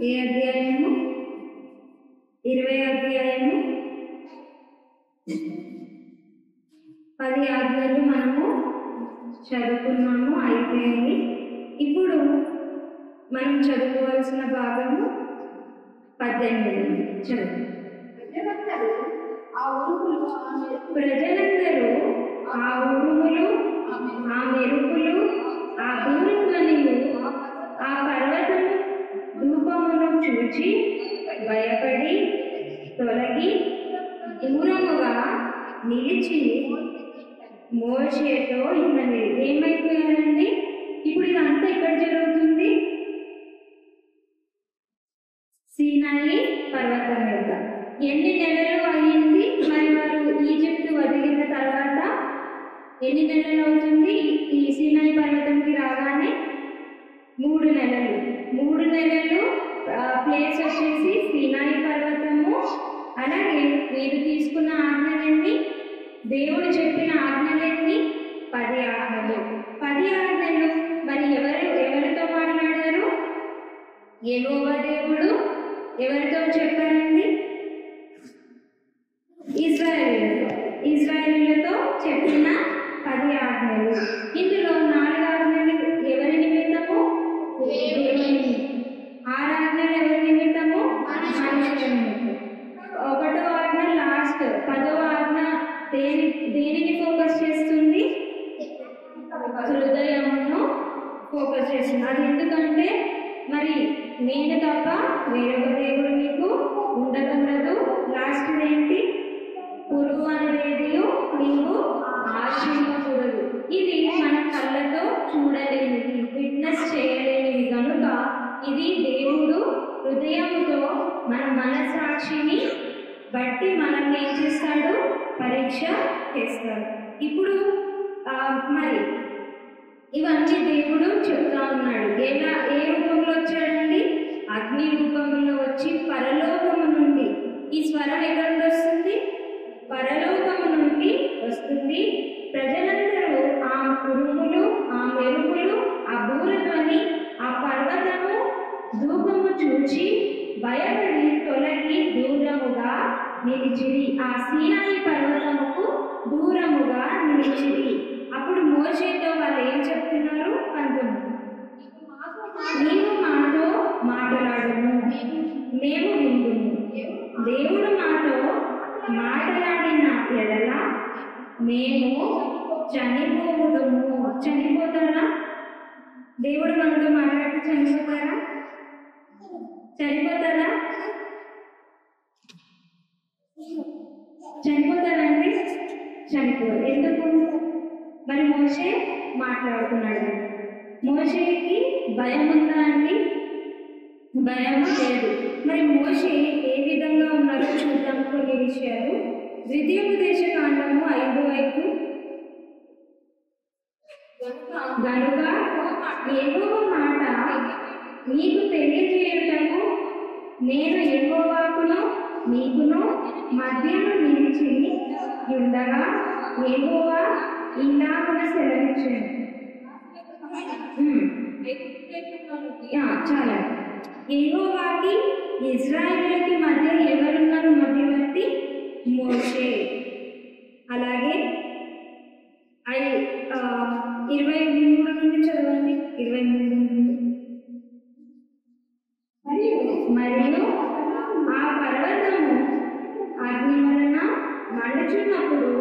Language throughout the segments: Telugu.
ఏ అధ్యాయము? 20 అధ్యాయము 10 ఆజ్ఞలు మనము చదువుకున్నాము, అయిపోయింది. ఇప్పుడు మనం చదువుకోవాల్సిన భాగము 18 చదువు. ప్రజలందరూ ఆ ఉరుములు, ఆ మెరుపులు, ఆ దూరధ్వనిలు, ఆ పర్వతము ధూపమును చూచి భయపడి తొలగి దూరముగా నిలిచి మోషేతో ఇట్లా ఏమైపోయారండి? ఇప్పుడు ఇదంతా ఎక్కడ జరుగుతుంది? సీనాయి పర్వతం మీద. ఎన్ని నెలలు అయ్యింది మరి వారు ఈజిప్ట్ వదిలిన తర్వాత? ఎన్ని నెలలు అవుతుంది? ఈ సీనాయి పర్వతంకి రాగానే 3 నెలలు. 3 నెలలు ప్లేస్ వచ్చేసి సీనాయి పర్వతము. అలాగే మీరు తీసుకున్న ఆజ్ఞలన్నీ, దేవుడు చెప్పిన ఆజ్ఞలన్నీ 10 ఆజ్ఞలు. 10 ఆజ్ఞలు మరి ఎవరితో మాట్లాడారు? యెహోవా దేవుడు ఎవరితో చెప్పారండి? ఇశ్రాయేలీయులతో చెప్పిన 10 ఆజ్ఞలు. ఇందులో 4 ఆజ్ఞలు ఎవరి నిమిత్తము? దేవుని. 6 ఆజ్ఞలు ఎవరి నిమిత్తము? మనుషుల నిమిత్తం. 1వ ఆజ్ఞ లాస్ట్, 10వ ఆజ్ఞ దేనిని ఫోకస్ చేస్తుంది? హృదయమును ఫోకస్ చేస్తుంది. అది ఎందుకంటే మరి నేను తప్ప వేరొక దేవుడు మీకు ఉండకూడదు. లాస్ట్ ఏంటి? పురుగు అనేది నీవు ఆశించకూడదు. ఇది మన కళ్ళతో చూడలేనిది, విట్నెస్ చేయలేనిది కనుక ఇది దేవుడు హృదయముతో మన మనసాక్షిని బట్టి మనల్ని ఏం చేస్తాడు? పరీక్ష చేస్తాడు. ఇప్పుడు మరి ఇవన్నీ దేవుడు చెప్తా ఉన్నాడు. ఏ రూపంలో వచ్చాడండి? అగ్ని రూపంలో వచ్చి పరలోకము నుండి. ఈ స్వరం ఎక్కడ నుండి వస్తుంది? పరలోకము నుండి వస్తుంది. ప్రజలందరూ ఆ ఉరుములు, ఆ మెరుపులు, ఆ బూరధ్వని, ఆ పర్వతము ధూపము చూచి భయపడి తొలగి దూరముగా నిలిచిరి. ఆ సీనాయి పర్వతముకు దూరముగా నిలిచిరి. అప్పుడు మోషేతో వాళ్ళు ఏం చెప్తున్నారు? 19, నీవు మాతో మాట్లాడుము, మేము విందుము. దేవుడు మాతో మాట్లాడిన ఎడల మేము చనిపోదుము. చనిపోతారా? దేవుడు మనతో మాట్లాడితే చనిపోతారా? చనిపోతారా? చనిపోతారండి? చనిపోరు. ఎందుకు? మరి మోషే మాట్లాడుతున్నాడు. మోషేకి భయం ఉందా అండి? భయం లేదు. మరి మోషే ఏ విధంగా ఉన్నారో చూద్దాం కొన్ని విషయాలు. ద్వితీయోపదేశకాండము 5:5, గనుక యెహోవా మాట నీకు తెలియజేయుటకు నేను యెహోవాకును నీకును మధ్యను నిలిచి ఉండగా యెహోవా ఇలాగున సెలవిచ్చాను. చాలా. యెహోవాకి ఇశ్రాయేలుకి మధ్య ఎవరున్నారు మధ్యవర్తి? మోషే. అలాగే 23 నుండి చదవండి. 23 నుండి. మరియు ఆ పర్వతము అగ్ని వలన మండుచున్నప్పుడు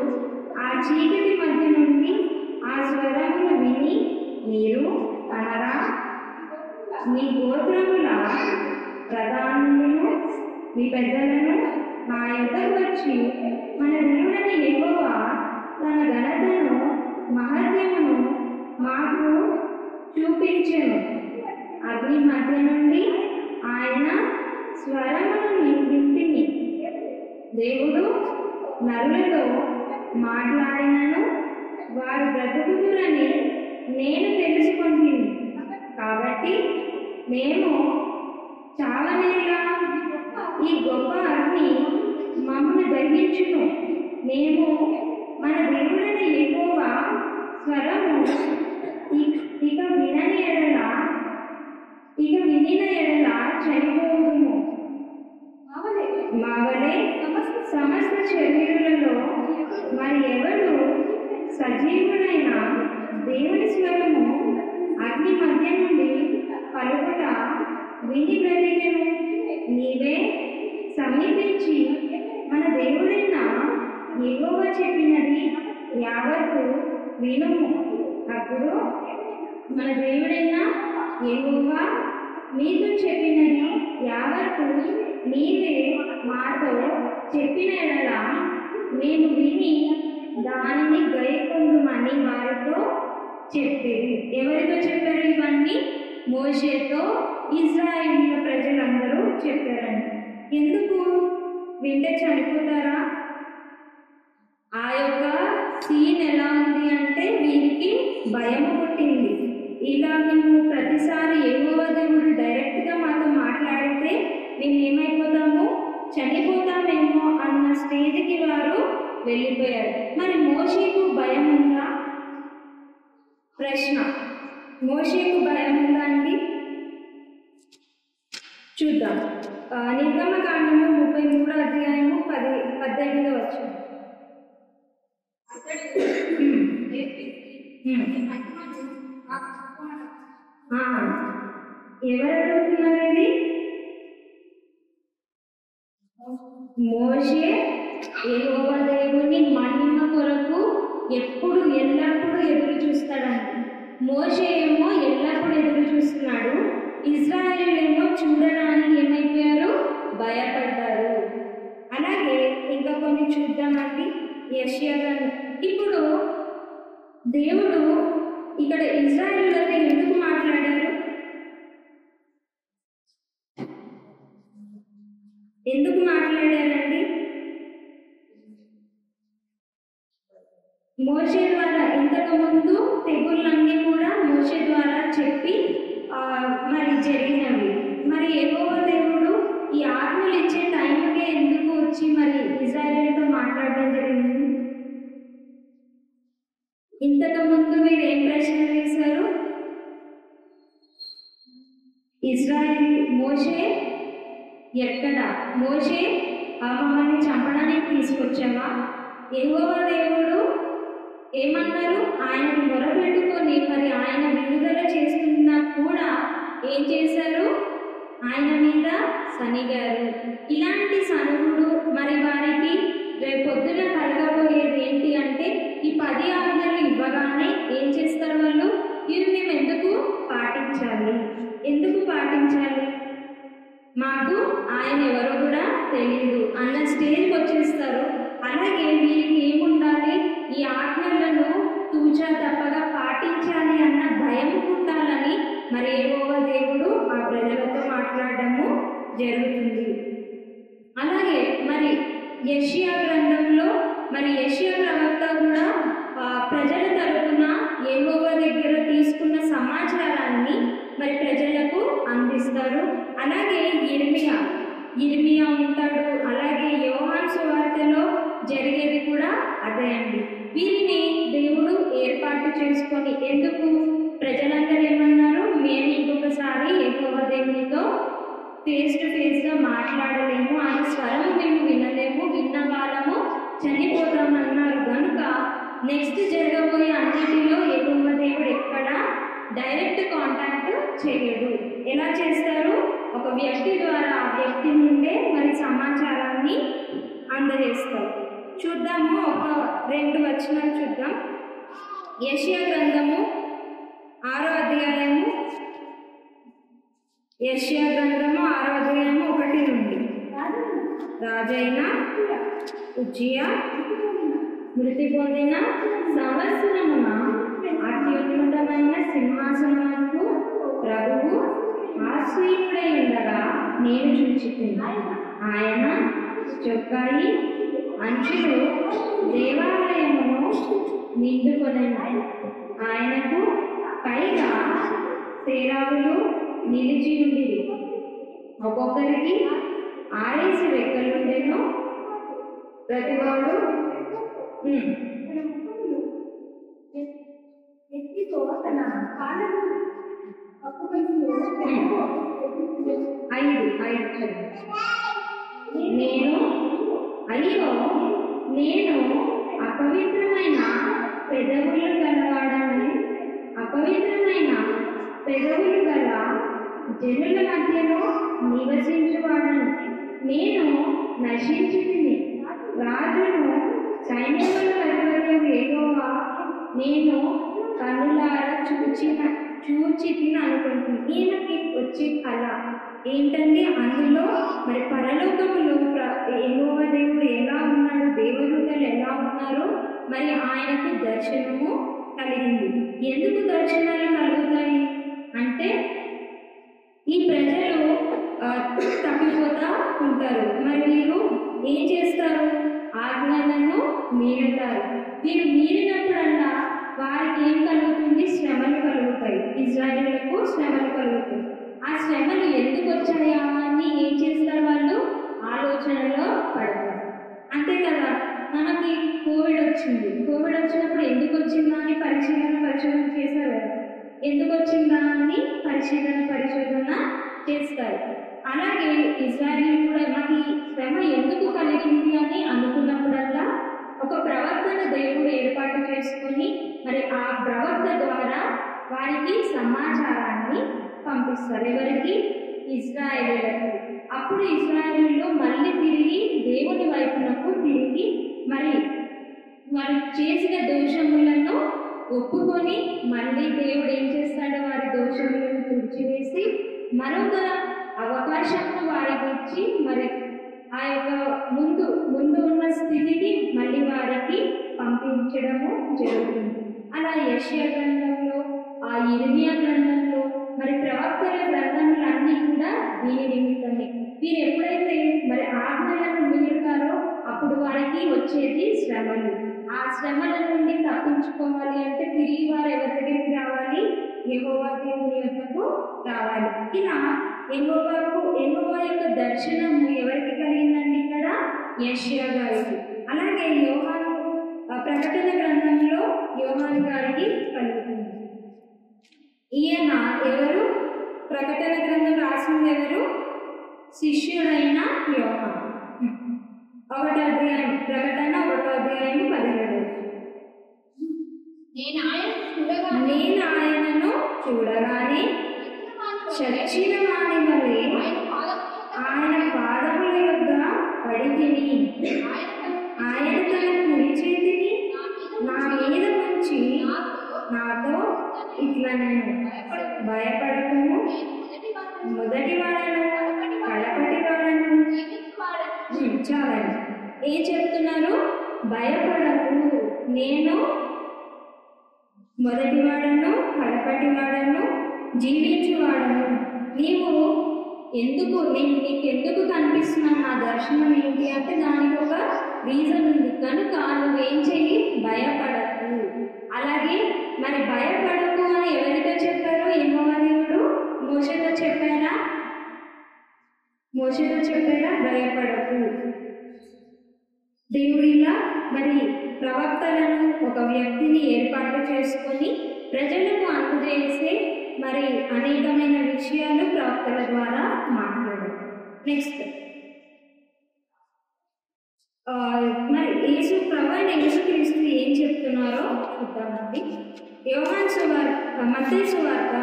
ఆ చీకటి మధ్య నుండి ఆ స్వరమును విని మీరు అనరా, మీ గోత్రముల ప్రధానులను మీ పెద్దలను నా యొద్దకు వచ్చి మన దేవుడైన యెహోవా తన ఘనతను మహత్యమును మాకు చూపించెను. అగ్ని మధ్య నుండి ఆయన స్వరమును వింటిని. దేవుడు నరులతో మాట్లాడినను వారు బ్రతుకుదురని నేను తెలుసుకుంటుంది. కాబట్టి మేము చావనేలా ఈ గొప్ప అగ్ని మమ్మల్ని దహించును. మేము మన దేవుడైన యెహోవా స్వరము ఇక వినిన ఎడల చనిపోము సజీవుడైన దేవుని స్వరము అగ్ని మధ్య నుండి పలుకుట విని బ్రతికెను. నీవే సమీపించి మన దేవుడైన యెహోవా చెప్పినది యావత్తు వినుము. అప్పుడు మన దేవుడైన యెహోవా నీతో చెప్పినది యావత్తు నీవే మాతో చెప్పిన ఎడల నేను విని దానిని గైకొందుమని వారితో చెప్పేది. ఎవరితో చెప్పారు ఇవన్నీ? మోషేతో ఇశ్రాయేలీయుల ప్రజలందరూ చెప్పారండి. ఎందుకు? వింటే చనిపోతారా? ఆ యొక్క సీన్ ఎలా ఉంది అంటే వీరికి భయం పుట్టింది. ఇలా మేము ప్రతిసారి యెహోవా దేవుడు డైరెక్ట్గా మాతో మాట్లాడితే మేము ఏమైపోతాము, చనిపోతామేమో అన్న స్టేజ్కి వారు వెళ్ళిపోయారు. మరి మోషేకు భయం ఉందా? ప్రశ్న. మోషేకు భయం ఉందా అండి? చూద్దాం. నిర్గమకాండము 33వ అధ్యాయము 18వ వచనం. ఎవరు అడుగుతున్నారు ఇది? మోషే యెహోవా దేవుని మహిమ కొరకు ఎల్లప్పుడూ ఎదురు చూస్తాడంట. మోషే ఏమో ఎల్లప్పుడూ ఎదురు చూస్తున్నాడు, ఇశ్రాయేలీయులేమో చూడడానికి ఏమైపోయారు? భయపడ్డారు. అలాగే ఇంకా కొన్ని చూద్దామండి. యెషయా గ్రంథం. ఇప్పుడు దేవుడు ఇక్కడ ఇశ్రాయేలీయులతో ఎందుకు మాట్లాడారు? ఎందుకు మాట్లాడారండి? మోషే ద్వారా ఇంతకు ముందు తెగుళ్ళన్నీ కూడా మోషే ద్వారా చెప్పి మరి జరిగినవి. మరి యెహోవా దేవుడు ఈ ఆజ్ఞలు ఇచ్చే టైంకే ఎందుకు వచ్చి మరి ఇశ్రాయేలీయులతో మాట్లాడడం జరిగింది? ఇంతకు ముందు మీరు ఏం ప్రశ్న వేశారు? మోషే ఎక్కడ? మోషే మమ్మల్ని చంపడానికి తీసుకొచ్చావా? యెహోవా దేవుడు ఏమన్నారు? ఆయనను మొరపెట్టుకొని మరి ఆయన విడుదల చేస్తున్నా కూడా ఏం చేశారు? ఆయన మీద సనిగారు. ఇలాంటి సనుగుడు మరి వారికి రేపొద్దున కలగబోయేది ఏంటి అంటే ఈ 10 ఆజ్ఞలు ఇవ్వగానే ఏం చేస్తారు వాళ్ళు? ఇవి మేము ఎందుకు పాటించాలి? ఎందుకు పాటించాలి? మాకు ఆయన ఎవరో కూడా తెలియదు అన్న స్టేజ్కి వచ్చేస్తారు. అలాగే వీరికి ఏముండాలి? ఈ ఆజ్ఞలను తూచా తప్పగా పాటించాలి అన్న భయం పుట్టాలని మరి యెహోవా దేవుడు ఆ ప్రజలతో మాట్లాడడము జరుగుతుంది. అలాగే మరి యెషయా గ్రంథంలో మరి యెషయా ప్రవక్త కూడా ప్రజల తరపున యెహోవా దగ్గర తీసుకున్న సమాచారాన్ని మరి ప్రజలకు అందిస్తారు. అలాగే ఇర్మియా ఉంటాడు. అలాగే యోహాను సువార్తలో జరిగేది కూడా అదే అండి. వీరిని దేవుడు ఏర్పాటు చేసుకొని ఎందుకు? ప్రజలందరూ ఏమన్నారు? మేము ఇంకొకసారి యెహోవా దేవునితో ఫేస్ టు ఫేస్గా మాట్లాడలేము, ఆయన స్వరం మేము వినలేము, విన్న వాళ్ళము చనిపోతామన్నారు. కనుక నెక్స్ట్ జరగబోయే అన్నిటిలో యెహోవా దేవుడు ఎక్కడ డైరెక్ట్ కాంటాక్ట్ చేయడు. ఎలా చేస్తారు? ఒక వ్యక్తి ద్వారా ఆ వ్యక్తి నుండే మరి సమాచారాన్ని అందజేస్తారు. చూద్దాము. ఒక 2 వచనాలు చూద్దాం. యెషయా గ్రంథము 6వ అధ్యాయము. యెషయా గ్రంథము 6వ అధ్యాయము 1 నుండి. రాజైన ఉజ్జియా మృతి పొందిన సంవత్సరమున అత్యున్నతమైన సింహాసనమునకు ప్రభువు ఆసీనుడై ఉండగా నేను చూచితిని. ఆయన చొక్కాయి అంచులు దేవాలయమును నిండుకొనెను. ఆయనకు పైగా సేరావులు నిలిచి ఉండిరి. ఒక్కొక్కరికి 6 రెక్కలుండెను. ప్రతివాడు 5 నేను అపవిత్రమైన పెదవులు గలవాడని, అపవిత్రమైన పెదవులు గల జనుల మధ్యలో నివసించువాడని నేను నశించితిని. రాజును సైన్యముల అధిపతి యెహోవా నేను కన్నులారా చూచితిని అనుకుంటుంది. ఈయనకి వచ్చే కళ ఏంటంటే అందులో మరి పరలోకములో యెహోవా దేవుడు ఎలా ఉన్నాడు, దేవదూతలు ఎలా ఉన్నారో మరి ఆయనకు దర్శనము కలిగింది. ఎందుకు దర్శనాలు కలుగుతాయి అంటే ఈ ప్రజలు తప్పిపోతా ఉంటారు. మరి వీరు ఏం చేస్తారు? ఆజ్ఞలను మీరుతారు. వీరు మీరినప్పుడల్లా వారికి ఏం కలుగుతుంది? శ్రమలు కలుగుతాయి. ఇజ్రాయేలులకు శ్రమలు కలుగుతాయి. ఆ శ్రమలు ఎందుకు వచ్చాయా అని ఏం చేస్తారు? వాళ్ళు ఆలోచనలో పడతారు. అంతే కదా, మనకి కోవిడ్ వచ్చింది. కోవిడ్ వచ్చినప్పుడు ఎందుకు వచ్చిందా అని పరిశోధన చేశారు కదా. ఎందుకు వచ్చిందా అని పరిశోధన చేస్తారు. అలాగే ఇజ్రాయేల్ కూడా మాకు శ్రమ ఎందుకు కలిగింది అని అనుకున్నప్పుడల్లా ఒక ప్రవక్తను దేవుడు ఏర్పాటు చేసుకొని మరి ఆ ప్రవక్త ద్వారా వారికి సమాచారాన్ని పంపిస్తారు. ఎవరికి? ఇజ్రాయేలులకు. అప్పుడు ఇజ్రాయేలులో మళ్ళీ తిరిగి దేవుని వైపునకు తిరిగి మరి వారు చేసిన దోషములను ఒప్పుకొని మళ్ళీ దేవుడు ఏం చేస్తాడు? వారి దోషములను తుడిచివేసి మరొక అవకాశంను వారికి ఇచ్చి మరి ఆ యొక్క ముందు ఉన్న స్థితికి మళ్ళీ వారికి పంపించడము జరుగుతుంది. అలా యెషయా గ్రంథంలో, ఆ ఇర్మియా గ్రంథంలో మరి ప్రవక్తల గ్రంథములన్నీ కూడా దీని నిమిత్తమే. వీరు ఎప్పుడైతే మరి ఆజ్ఞలను మీరుతారో అప్పుడు వారికి వచ్చేది శ్రమలు. ఆ శ్రమల నుండి తప్పించుకోవాలి అంటే తిరిగి వారు ఎవరి దగ్గరికి రావాలి? యెహోవా దేవుని యొద్దకు రావాలి. ఇలా యెహోవా యొక్క దర్శనము ఎవరికి కలిగిందండి? ఇక్కడ యెషయా గారికి. అలాగే యోహాను ప్రకటన గ్రంథంలో యోహాను గారికి కలుగుతుంది. ఈయన ఎవరు? ప్రకటన గ్రంథం రాసింది ఎవరు? శిష్యుడైన యోహాను. 1వ అధ్యాయం ప్రకటన 1వ అధ్యాయం 17. నేను ఆయనను చూడగానే చచ్చిన వాని వలె ఆయన పాదముల యొద్ద పడితిని. ఆయన తన కుడి చేతిని నా మీద ఉంచి నాతో ఇట్లా నేను భయపడకుము, మొదటి వాడను కడపటి వాడను. చాలండి. ఏం చెప్తున్నారు? భయపడకు, నేను మొదటి వాడను కడపటి వాడను జీవించువాడను. నీవు నేను నీకు ఎందుకు కనిపిస్తున్నాను? నా దర్శనం ఏంటి అంటే దానికి ఒక రీజన్ ఉంది. కనుక నువ్వేం చెయ్యి? భయపడకు. అలాగే మరి భయపడకు అని ఎవరితో చెప్పారు? యెహోవా దేవుడు మోషేతో చెప్పారా? భయపడకు. దేవుడు ఇలా మరి ప్రవక్తలను ఒక వ్యక్తిని ఏర్పాటు చేసుకొని ప్రజలకు అందజేసే మరి అనేకమైన విషయాలు ప్రవక్తల ద్వారా మాట్లాడారు. నెక్స్ట్ మరి యేసుక్రీస్తు ఏం చెప్తున్నారో చూద్దామండి. యోహాను సువార్త, మత్తయి సువార్త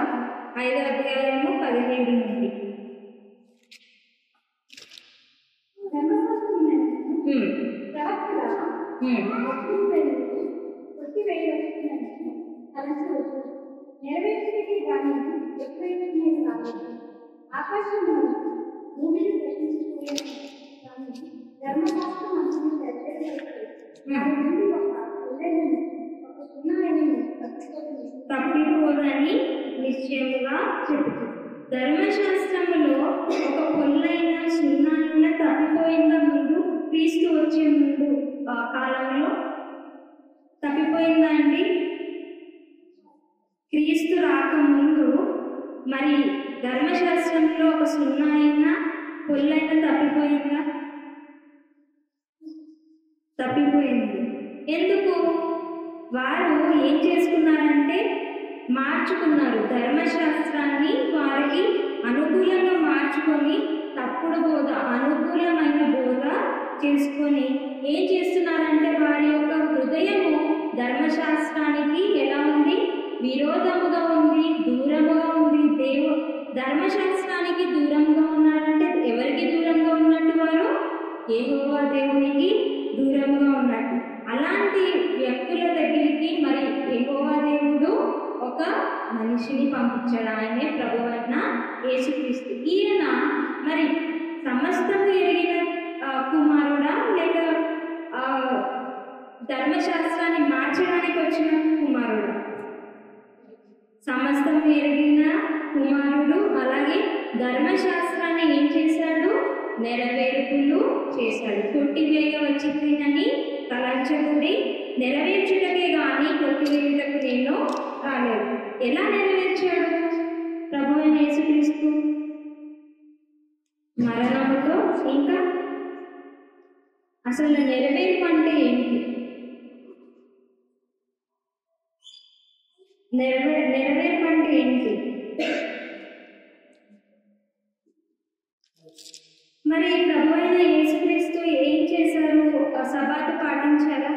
5వ అధ్యాయము 17 నుండి. నెరవేర్చడానికి కానీ ఎప్పుడైతే నేను రాలేదు, ఆకాశంలో భూమిని ప్రశ్నించుకోలేదు కానీ ధర్మశాస్త్రం మనసును తప్పిపోదని నిశ్చయముగా చెబుతుంది. ధర్మశాస్త్రములో ఒక పొల్లైన సున్నాయిన తప్పిపోయిన ముందు, క్రీస్తు వచ్చే ముందు కాలంలో తప్పిపోయిందా అండి? క్రీస్తు రాకముందు మరి ధర్మశాస్త్రంలో ఒక సున్నాయిన పొల్లైన తప్పిపోయింది. ఎందుకు? వారు ఏం చేసుకున్నారంటే మార్చుకున్నారు. ధర్మశాస్త్రాన్ని వారికి అనుకూలంగా మార్చుకొని తప్పుడు బోధ, అనుకూలమైన బోధ చేసుకొని ఏం చేస్తున్నారంటే వారి యొక్క హృదయము ధర్మశాస్త్రానికి ఎలా ఉంది? విరోధముగా ఉంది, దూరముగా ఉంది. ధర్మశాస్త్రానికి దూరంగా ఉన్నారంటే ఎవరికి దూరంగా ఉన్నట్టు వారు? యెహోవా దేవునికి దూరంగా ఉన్నట్టు. అలాంటి వ్యక్తుల దగ్గరికి మరి యెహోవా దేవుడు ఒక మనిషిని పంపించాడు. ఆయనే ప్రభువైన యేసుక్రీస్తు. ఈయన మరి సమస్తము ఎరిగిన కుమారుడా లేక ధర్మశాస్త్రాన్ని మార్చడానికి వచ్చిన కుమారుడు? సమస్తము ఎరిగిన కుమారుడు. అలాగే ధర్మశాస్త్రాన్ని ఏం చేశాడు? నెరవేర్పులు చేశాడు. కొట్టివేయ వచ్చిందని తలంచకుడి, నెరవేర్చుటకే గాని కొట్టివేయుటకు నేను రాలేదు. ఎలా నెరవేర్చాడు ప్రభువైన యేసుక్రీస్తు? మరణముతో. ఇంకా అసలు నెరవేర్పు అంటే ఏంటి? నెరవేర్పు అంటే ఏంటి? మరి ప్రభువైన యేసుక్రీస్తు ఏం చేశారు? సబాతు పాటించారా?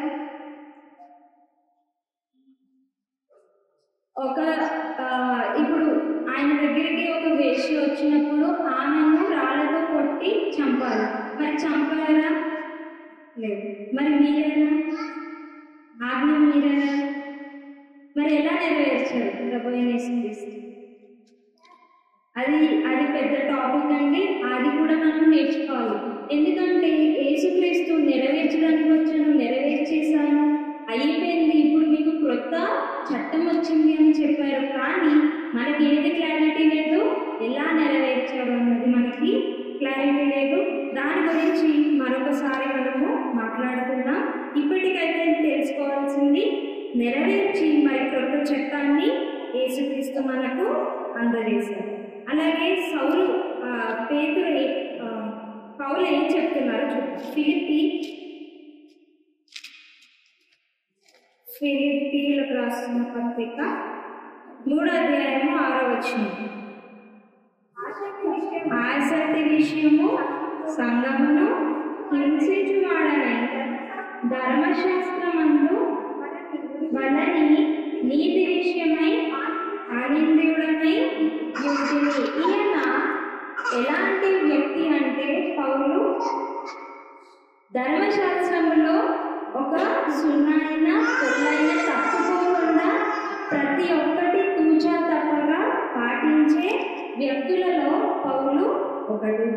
ఇప్పుడు ఆయన దగ్గరికి ఒక వేశ్య వచ్చినప్పుడు ఆమెను రాళ్ళతో కొట్టి చంపాలి. మరి చంపారా? లేదు. మరి మీరేనా? ఆజ్ఞ మీరేనా? మరి ఎలా నెరవేర్చారు ప్రభువైన యేసుక్రీస్తు? అది పెద్ద టాపిక్ అండి. అది కూడా మనం నేర్చుకోవాలి. ఎందుకంటే యేసుక్రీస్తు నెరవేర్చడానికి వచ్చాను, నెరవేర్చేశాను, అయిపోయింది, ఇప్పుడు మీకు క్రొత్త చట్టం వచ్చింది అని చెప్పారు. కానీ మనకి ఏది క్లారిటీ లేదు? ఎలా నెరవేర్చాడు అన్నది మనకి క్లారిటీ లేదు. దాని గురించి మరొకసారి మనము మాట్లాడుకుందాం. ఇప్పటికైతే తెలుసుకోవాల్సింది, నెరవేర్చి మరి క్రొత్త చట్టాన్ని యేసుక్రీస్తు మనకు అందజేశారు. అలాగే పౌలు ఏం చెప్తున్నారు చూద్దాం. ఫిలిప్పీలకు రాసిన పత్రిక 3:6 ఆసక్తి విషయము సంఘమును హింసించువాడనై ధర్మశాస్త్రమందు వలని నీతి విషయమై అనింద్యుడనై యుక్తిని. ఈయన ఎలాంటి వ్యక్తి అంటే పౌలు ధర్మశాస్త్రములో ఒక సున్నైన పొల్లైన తప్పుకోకుండా ప్రతి ఒక్కటి తూచా తప్పగా పాటించే వ్యక్తులలో పౌలు ఒకడు.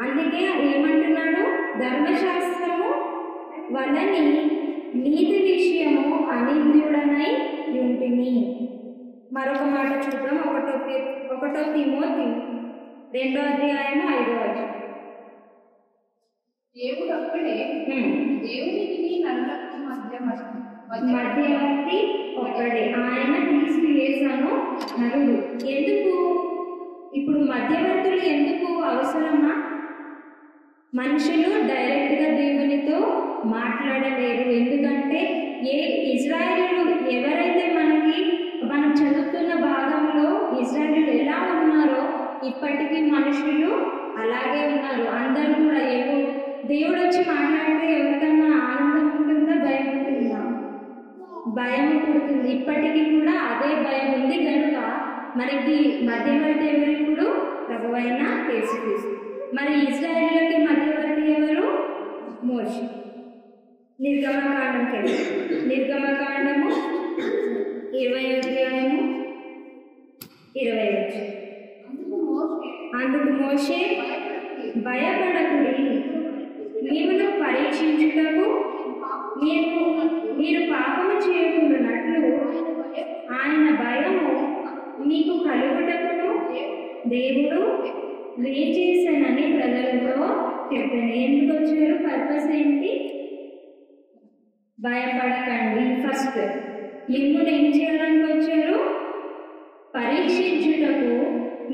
అందుకే ఏమంటున్నాడు? ధర్మశాస్త్రము వలని నీతి విషయము అనింద్యుడనై యుంటిని. మరొక మాట చూద్దాం. 1 తిమోతి 2:5. దేవుడు ఒక్కడే, దేవునికి నరులకు మధ్యవర్తి ఒక్కడే, ఆయన క్రీస్తు యేసును నరుడు. ఎందుకు ఇప్పుడు మధ్యవర్తులు ఎందుకు అవసరమా? మనుషులు డైరెక్ట్గా దేవునితో మాట్లాడలేరు. ఎందుకంటే ఇజ్రాయేలు ఎవరైతే మనం చదువుతున్న భాగంలో ఇజ్రాయేలు ఎలా ఉన్నారో ఇప్పటికీ మనుషులు అలాగే ఉన్నారు. అందరూ కూడా దేవుడు వచ్చి మాట్లాడితే ఎవరికన్నా ఆనందం ఉంటుందా? భయం ఉంటుందా? భయం పుడుతుంది. ఇప్పటికీ కూడా అదే భయం ఉంది. కనుక మనకి మధ్యవర్తి ఎవరు? ఇప్పుడు ప్రభువైన యేసుక్రీస్తు. మరి ఇశ్రాయేలుకి మధ్యవర్తి ఎవరు? మోషే. నిర్గమకాండంకి నిర్గమకాండము 20:20. అందుకు మోషే భయపడకుడి, నీవును పరీక్షించుటకు మీరు పాపము చేయకుండానట్లు ఆయన భయము మీకు కలుగుటకును దేవుడు వేచేసానని ప్రజలతో చెప్పాను. ఎందుకు వచ్చారు? పర్పస్ ఏంటి? భయపడకండి. ఫస్ట్ మిమ్మల్ని ఏం చేయడానికి వచ్చారు? పరీక్షించుటకు,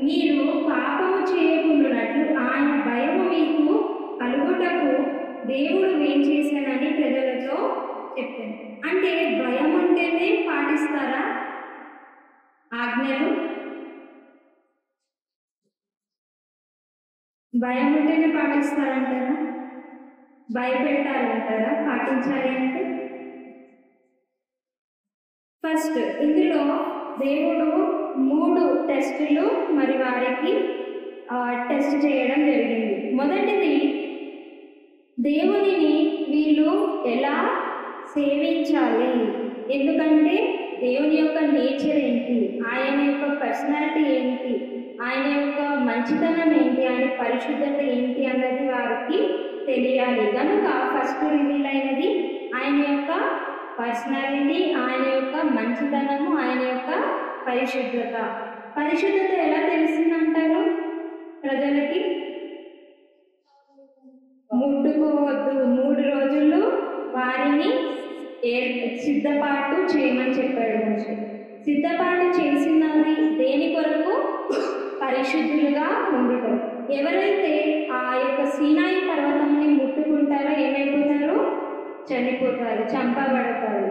మీరు పాపము చేయకుండానట్లు ఆయన భయము మీకు కలుగుటకు దేవుడు ఏం చేశానని ప్రజలతో చెప్పాను. అంటే భయం ఉంటేనే పాటిస్తారా ఆజ్ఞలు? భయం ఉంటేనే పాటిస్తారంటారా? భయపెట్టాలంటారా పాటించాలి అంటే? ఫస్ట్ ఇందులో దేవుడు 3 టెస్టులు మరి వారికి టెస్ట్ చేయడం జరిగింది. మొదటిది, దేవునిని వీళ్ళు ఎలా సేవించాలి, ఎందుకంటే దేవుని యొక్క నేచర్ ఏంటి, ఆయన యొక్క పర్సనాలిటీ ఏంటి, ఆయన యొక్క మంచితనం ఏంటి, ఆయన పరిశుద్ధత ఏంటి అన్నది వారికి తెలియాలి. కనుక ఫస్ట్ రివీల్ అయినది ఆయన యొక్క పర్సనాలిటీ, ఆయన యొక్క మంచితనము, ఆయన యొక్క పరిశుద్ధత. పరిశుద్ధత ఎలా తెలిసిందంటారు ప్రజలకి? ముట్టుకోవద్దు, 3 రోజులు వారిని సిద్ధపాటు చేయమని చెప్పాడు మోషే. సిద్ధపాటు చేసినది దేని కొరకు? పరిశుద్ధులుగా ఉండటం. ఎవరైతే ఆ యొక్క సీనాయి పర్వతంని ముట్టుకుంటారో ఏమైపోతారు? చనిపోతారు, చంపబడతారు,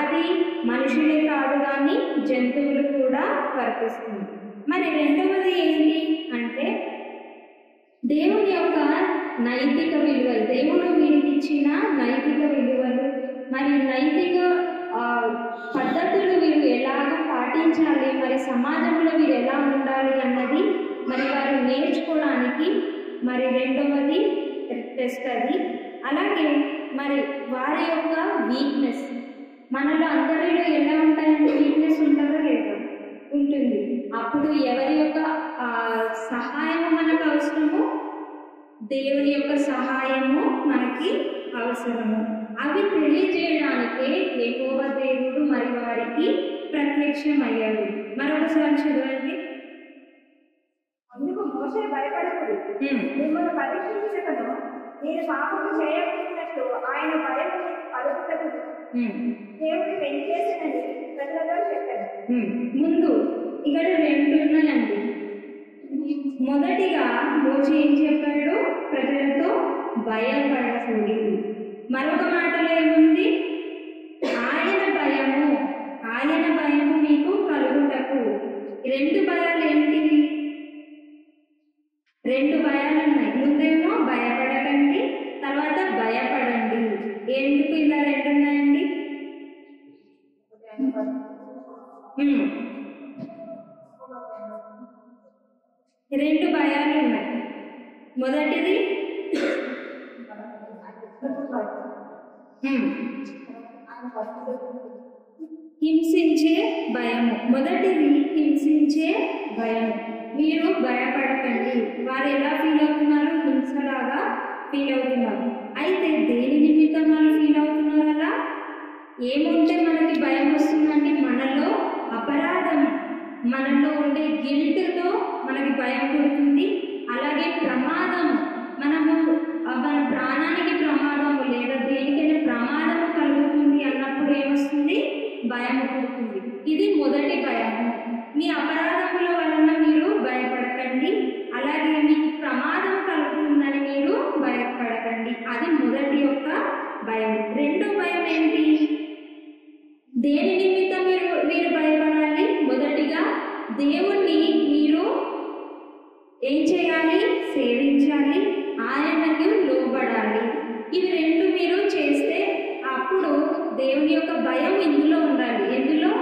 అది మనుషులే కాదు కానీ జంతువులు కూడా వర్తిస్తుంది. మరి రెండవది ఏంటి అంటే దేవుని యొక్క నైతిక విలువలు, దేవుడు వీరికి ఇచ్చిన నైతిక విలువలు, మరి నైతిక పద్ధతులు వీరు ఎలాగ పాటించాలి, మరి సమాజంలో వీరు ఎలా ఉండాలి అన్నది మరి వారు నేర్చుకోవడానికి మరి రెండవది టెస్ట్ అది. అలాగే మరి వారి యొక్క వీక్నెస్, మనలో అందరిలో ఎలా ఉంటాయంటే వీక్నెస్ ఉంటుందో లేదా? ఉంటుంది. అప్పుడు ఎవరి యొక్క సహాయము మనకు అవసరము? దేవుని యొక్క సహాయము మనకి అవసరము. అవి తెలియజేయడానికే యెహోవా దేవుడు మరి వారికి ప్రత్యక్షమయ్యాడు. మరొకసారి చదవండి. అందుకు మోషే భయపడకుడి, మిమ్మల్ని పరీక్షించకను, నేను పాపము చేయకున్నట్టు ఆయన భయం అడుగుతకు దేవుడు పెంచేసినని ప్రజలతో చెప్పాడు. ముందు ఇక్కడ 2 ఉన్నాయండి. మొదటిగా మోషే ఏం చెప్పాడు? ప్రజలతో భయపడకూడదు. మరొక మాటలో ఏముంది? ఆయన భయము మీకు కలుగుటకు. 2 భయాలు ఏంటివి? 2 భయాలు ఉన్నాయి. ముందేమో భయపడకండి, తర్వాత భయపడండి. ఎందుకు ఇలా 2 ఉన్నాయండి? 2 భయాలు ఉన్నాయి. మొదటిది హింసించే భయము. హింసించే భయము. మీరు భయపడకండి. వారు ఎలా ఫీల్ అవుతున్నారు? హింసలాగా ఫీల్ అవుతున్నారు. అయితే దేని నిమిత్తం వాళ్ళు ఫీల్ అవుతున్నారు అలా? ఏముంటే మనకి భయం వస్తుందండి? మనలో అపరాధం, మనలో ఉండే గిల్ట్తో మనకి భయం పుడుతుంది. అలాగే ప్రమాదం, మన ప్రాణానికి ప్రమాదము లేదా దేనికైనా ప్రమాదము కలుగుతుంది అన్నప్పుడు ఏమొస్తుంది? భయం పుడుతుంది. ఇది మొదటి భయము. మీ అపరాధముల వలన మీరు భయపడకండి, అలాగే మీకు ప్రమాదం కలుగుతుందని మీరు భయపడకండి. అది మొదటి యొక్క భయం. రెండో భయం ఏంటి? దేని నిమిత్తం మీరు భయపడాలి? మొదటిగా దేవుణ్ణి మీరు ఏం చేయాలి? సేవించాలి, ఆయనకు లోబడాలి. ఇవి 2 మీరు చేస్తే అప్పుడు దేవుని యొక్క భయం ఇందులో ఉండాలి. ఎందులో?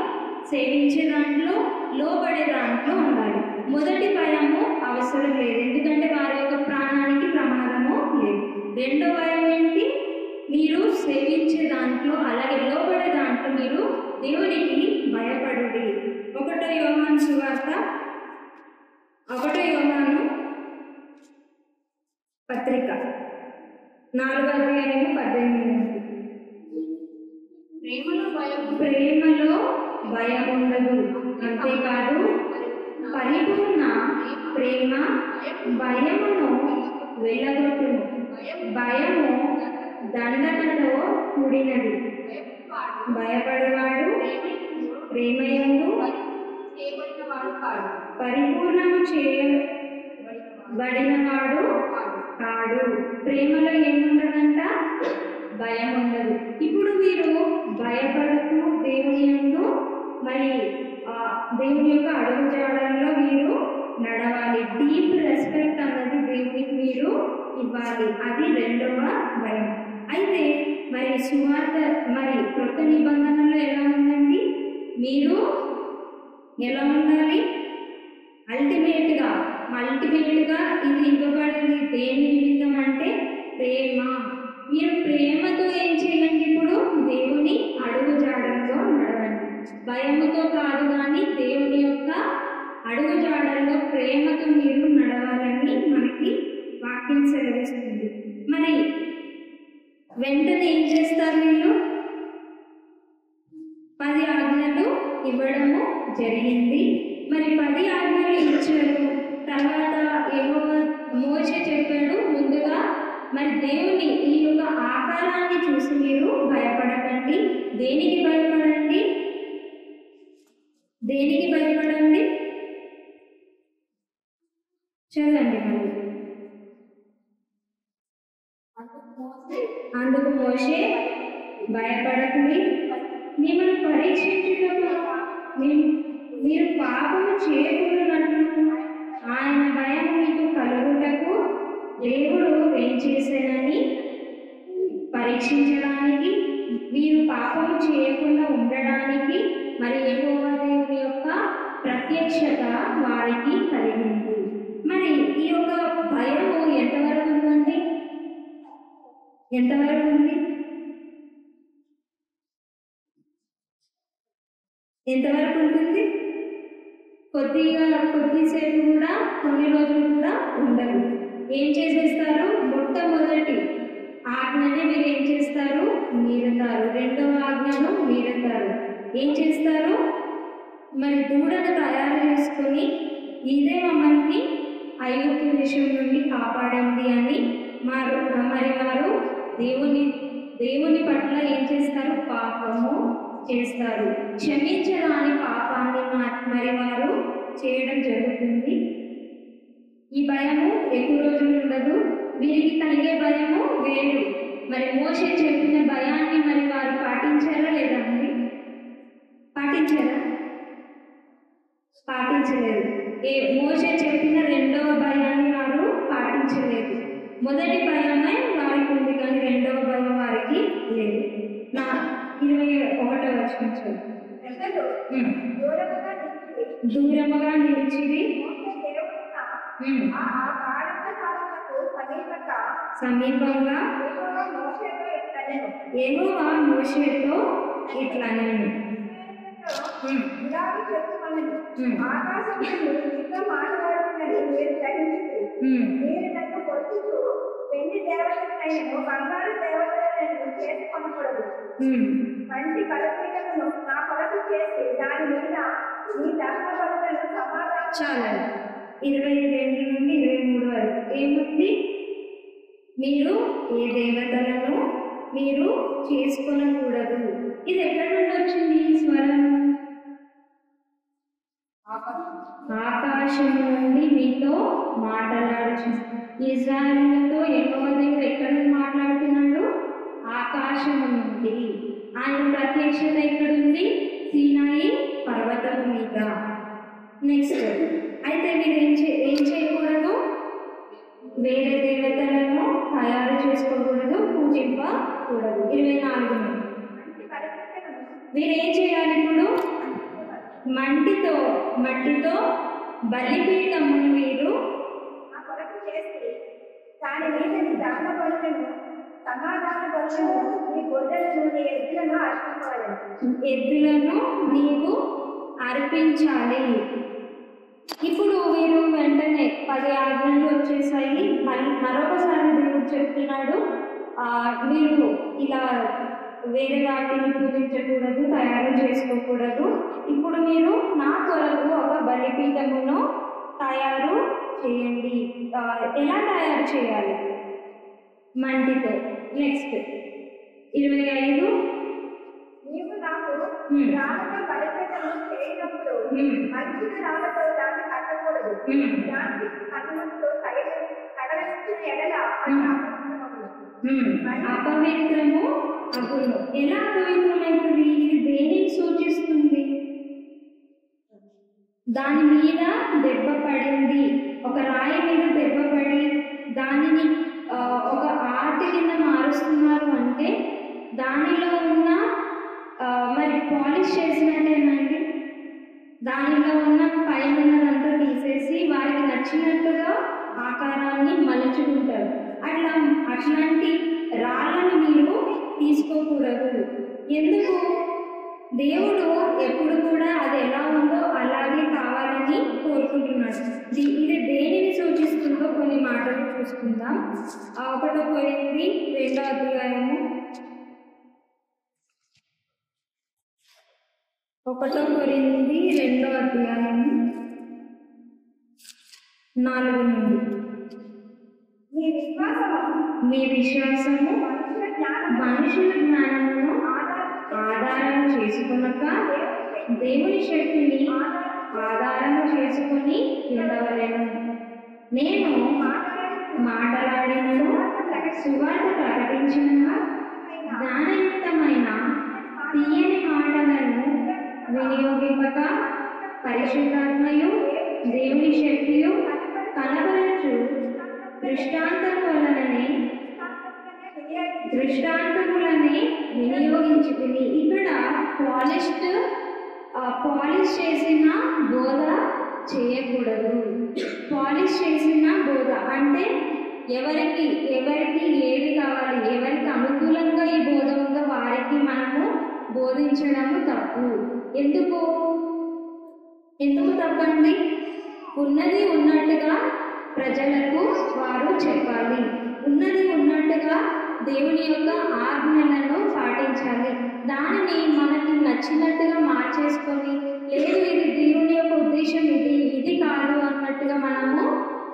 సేవించే దాంట్లో, లోబడే దాంట్లో ఉండాలి. మొదటి భయము అవసరం లేదు, ఎందుకంటే వారి యొక్క ప్రాణానికి ప్రమాదము లేదు. రెండో భయం ఏంటి? మీరు సేవించే దాంట్లో అలాగే లోబడే దాంట్లో మీరు దేవునికి భయపడుడి. 1 యోహాను సువార్త 1 యోహాను పత్రిక 4వ అధ్యాయము 18. ప్రేమలో భయం ఉండదు, అంతేకాదు పరిపూర్ణ ప్రేమ భయమును వెళ్ళగొట్టును. భయము దండనతో కూడినది. భయపడేవాడు ప్రేమయందు పరిపూర్ణము చేయబడినవాడు కాడు. ప్రేమలో ఏముండదంట? భయం ఉండదు. ఇప్పుడు మీరు భయపడుతూ దేవుని యందు మరి దేవుని యొక్క అడుగుజాడల్లో మీరు నడవాలి. డీప్ రెస్పెక్ట్ అన్నది దేవునికి మీరు ఇవ్వాలి. అది రెండవ భయం. అయితే మరి సువార్త మరి కొత్త నిబంధనలో ఎలా ఉందండి? మీరు ఎలా ఉండాలి? అల్టిమేట్గా ఇది ఇవ్వబడింది దేని నిమిత్తం అంటే ప్రేమ. మీరు ప్రేమతో ఏం చేయండి? ఇప్పుడు దేవుని అడుగు జాడల్లో నడవండి. భయముతో కాదు, కానీ దేవుని యొక్క అడుగు జాడల్లో ప్రేమతో మీరు నడవాలని మనకి వాక్యం సెలవిస్తుంది. మరి వెంటనే ఏం చేస్తారు వీళ్ళు? 10 ఆజ్ఞలు ఇవ్వడము జరిగింది. మరి 10 ఆజ్ఞలు ఇచ్చారు. తర్వాత యెహోవా మోషే చెప్పాడు ముందుగా, మరి దేవుని ఈ యొక్క ఆకారాన్ని చూసి మీరు భయపడకండి. దేనికి భయపడండి? చదవండి మరి. అందుకు మోషే భయపడకండి, మిమ్మల్ని పరీక్షించుటకు మీరు పాపము చేయకూడనట్లు ఆయన భయం మీకు కలుగుటకు దేవుడు ఏం చేశానని పరీక్షించడానికి, మీరు పాపము చేయకుండా ఉండడానికి మరి యెహోవా దేవుని యొక్క ప్రత్యక్షత వారికి కలిగింది. మరి ఈ యొక్క భయము ఎంతవరకు ఉందండి? ఎంతవరకు ఉంది? ఎంతవరకు ఉంటుంది? కొద్దిసేపు కూడా, కొన్ని రోజులు కూడా ఉండదు. ఏం చేసేస్తారు? మొట్టమొదటి ఆజ్ఞని మీరు ఏం చేస్తారు? మీరుతారు. రెండవ ఆజ్ఞను మీరుతారు. ఏం చేస్తారు? మరి దూడను తయారు చేసుకొని ఇదే మమ్మల్ని ఐగుప్తు దేశం నుండి కాపాడండి అని మరి వారు దేవుని పట్ల ఏం చేస్తారు? పాపము చేస్తారు. క్షమించరాని పాపాన్ని మరి వారు చేయడం జరుగుతుంది. ఈ భయము ఎక్కువ రోజులు ఉండదు. వీరికి కలిగే భయము వేరు. మరి మోషే చెప్పిన భయాన్ని మరి వారు పాటించారా లేదా అండి? పాటించలేదు. మోషే చెప్పిన రెండవ భయాన్ని వారు పాటించలేదు. మొదటి భయమే వారికి ఉంది, కానీ రెండవ భయం వారికి లేదు. 21వ వచనం దూరముగా నిలిచిరి, సమీపంగా యెహోవా మోషేతో ఇట్లనెను, వెండి దేవతలను బంగారు దేవతలను చేసుకొనకూడదు. మంచి బలిపీఠమును నా కొరకు చేసి దాని మీద మీ దహనబలులను సమాధానం. చాలండి. 22 నుండి 23 వరకు ఏముంది? మీరు ఏ దేవతలను మీరు చేసుకొనకూడదు. ఇది ఎక్కడి నుండి వచ్చింది ఈ స్వరం? ఆకాశం నుండి మీతో మాట్లాడుచు. ఇశ్రాయేలుతో యెహోవా దేవుడు ఎక్కడ నుండి మాట్లాడుతున్నాడు? ఆకాశం నుండి. ఆయన ప్రత్యక్షత ఎక్కడుంది? సీనాయి పర్వతం మీద. నెక్స్ట్ అయితే మీరు ఏం చేయకూడదు? వేరే దేవతలను తయారు చేసుకోకూడదు, పూజింపకూడదు. 24 మీరు ఏం చేయాలి? ఇప్పుడు మట్టితో బలిపీఠమును మీరు చేసి దాని మీద నీ దహన బలులను సమాధాన బలులను నీ గొర్రెలను నీ ఎద్దులను అర్పించాలి. ఎద్దులను నీవు అర్పించాలి. ఇప్పుడు వీరు వెంటనే 10 ఆజ్ఞలు వచ్చేసాయి. మరొకసారి దేవుడు చెప్తున్నాడు, మీరు ఇలా వేరే వాటిని పూజించకూడదు, తయారు చేసుకోకూడదు. ఇప్పుడు మీరు నా కొరకు ఒక బలిపీఠమును తయారు చేయండి. ఎలా తయారు చేయాలి? మంటితో. నెక్స్ట్ 25 నీవు నాకు రాళ్ళతో బలిపీఠము చేయనప్పుడు మంచిన రాళ్ళతో దాన్ని కట్టకూడదు. దానికి కన్నులతో తగలించిన ఎడల అపవిత్రము అగును. ఎలా అపవిత్రమైనది? ఇది దేనిని సూచిస్తుంది? దాని మీద దెబ్బ పడింది. ఒక రాయి మీద దెబ్బ పడి దానిని ఒక ఆర్ట్ కింద మారుస్తున్నారు అంటే దానిలో ఉన్న మరి పాలిష్ చేసినట్టేనండి. దానిలో ఉన్న పైన ఉన్నదంతా తీసేసి వారికి నచ్చినట్టుగా ఆకారాన్ని మలుచుకుంటారు. అట్లాంటి రాళ్ళను మీరు తీసుకోకూడదు. ఎందుకు? దేవుడు ఎప్పుడు కూడా అది ఎలా ఉందో అలాగే కావాలని కోరుకుంటున్నాడు. ఇది దేనిని సూచిస్తుందో కొన్ని మాటలు చూసుకుందాం. 1 కొరింథీ 2వ అధ్యాయము 1 కొరింథీ 2వ అధ్యాయము 4 నుండి. మీ విశ్వాసము మనుషుల జ్ఞానమును ఆధారం చేసుకునక దేవుని శక్తిని ఆధారం చేసుకుని ఉండవలెను. నేను మాట్లాడినను సువార్త ప్రకటించిన జ్ఞానయుక్తమైన తీయని మాటలను వినియోగింపక పరిశుద్ధాత్మయు దేవుని శక్తియు కనబరచు దృష్టాంతములనే వినియోగించుకుని. ఇక్కడ పాలిష్ చేసిన బోధ చేయకూడదు. పాలిష్ చేసిన బోధ అంటే ఎవరికి ఏది కావాలి, ఎవరికి అనుకూలంగా ఈ బోధ ఉందో వారికి మనము బోధించడము తప్పు. ఎందుకు తప్పండి? ఉన్నది ఉన్నట్టుగా ప్రజలకు వారు చెప్పాలి. ఉన్నది ఉన్నట్టుగా దేవుని యొక్క ఆజ్ఞలను పాటించాలి. దానిని మనకి నచ్చినట్టుగా మార్చేసుకొని, లేదు ఇది దేవుని యొక్క ఉద్దేశం ఇది కాదు అన్నట్టుగా మనము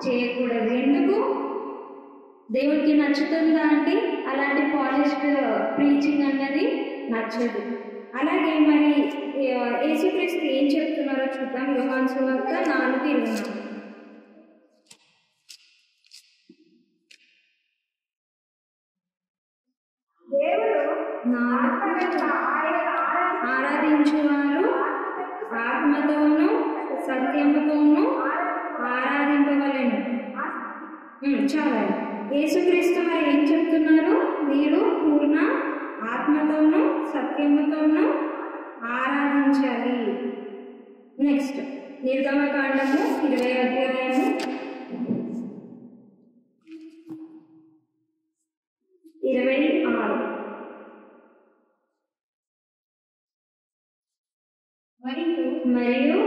చేయకూడదు. ఎందుకు? దేవుడికి నచ్చుతుందా అంటే అలాంటి పాలిష్డ్ ప్రీచింగ్ అన్నది నచ్చదు. అలాగే మరి యేసుక్రీస్తు ఏం చెప్తున్నారో చూద్దాం. యోహాను సువార్త 4:20. ఆరాధించువారు ఆత్మతోనూ సత్యముతోనూ ఆరాధింపవలెను. చాలా యేసుక్రీస్తు మరి ఏం చెప్తున్నారు? మీరు పూర్ణ ఆత్మతోనూ సత్యముతోనూ ఆరాధించాలి. నెక్స్ట్ నిర్గమకాండము 20వ అధ్యాయము 26. మరియు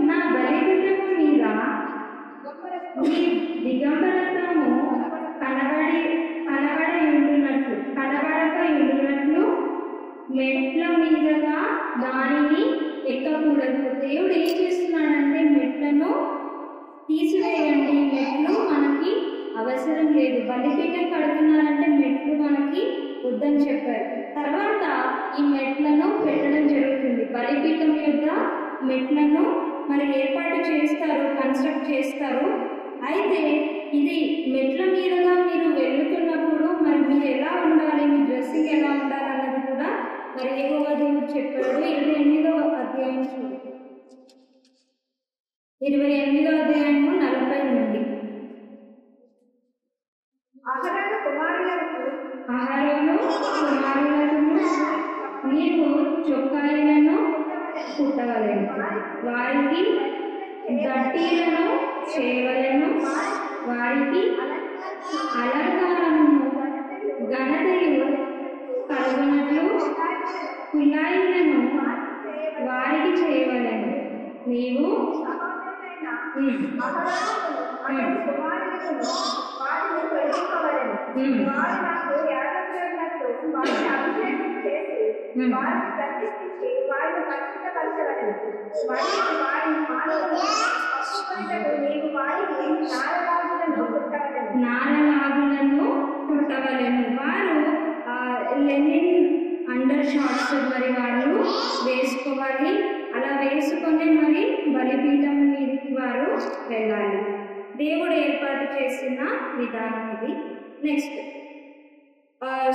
నా బలిపీఠము మీద మీ దిగంబరత్వము కనబడక ఉండునట్లు మెట్ల మీదగా దానిని ఎక్కకూడదు. దేవుడు ఏం చేస్తున్నాడంటే మెట్లను తీసివేయండి. మెట్లు మనకి అవసరం లేదు. బలిపీఠం కడుతున్నారంటే మెట్లు మనకి వద్దని చెప్పారు. తర్వాత ఈ మెట్లను పెట్టడం జరుగుతుంది. బలిపీఠం యొక్క మెట్లను మరి ఏర్పాటు చేస్తారు, కన్స్ట్రక్ట్ చేస్తారు. అయితే ఇది మెట్ల మీదుగా మీరు వెళ్తున్నప్పుడు మరి మీరు ఎలా ఉండాలి, మీ డ్రెస్సింగ్ ఎలా ఉండాలి అన్నది కూడా మరి యెహోవా దేవుడు చెప్పాడు. 28వ అధ్యాయం చూడండి. 28వ అధ్యాయము 40 నుండి. అహరోను కుమారులకు నీవు చొక్కాయిలను కుట్టవలెను, వారికి దట్టీలను చేయవలెను, వారికి అలంకారము ఘనతయు కలుగునట్లు కులాయిలను వారికి చేయవలెను. నీవు నారలాగులను కుట్టవలెను. వారు లెనిన్ అండర్ షార్ట్స్ మరి వాళ్ళు వేసుకోవాలి. అలా వేసుకొని మరి బలిపీఠం మీదకి వారు వెళ్ళాలి. దేవుడు ఏర్పాటు చేసిన విధానం ఇది. నెక్స్ట్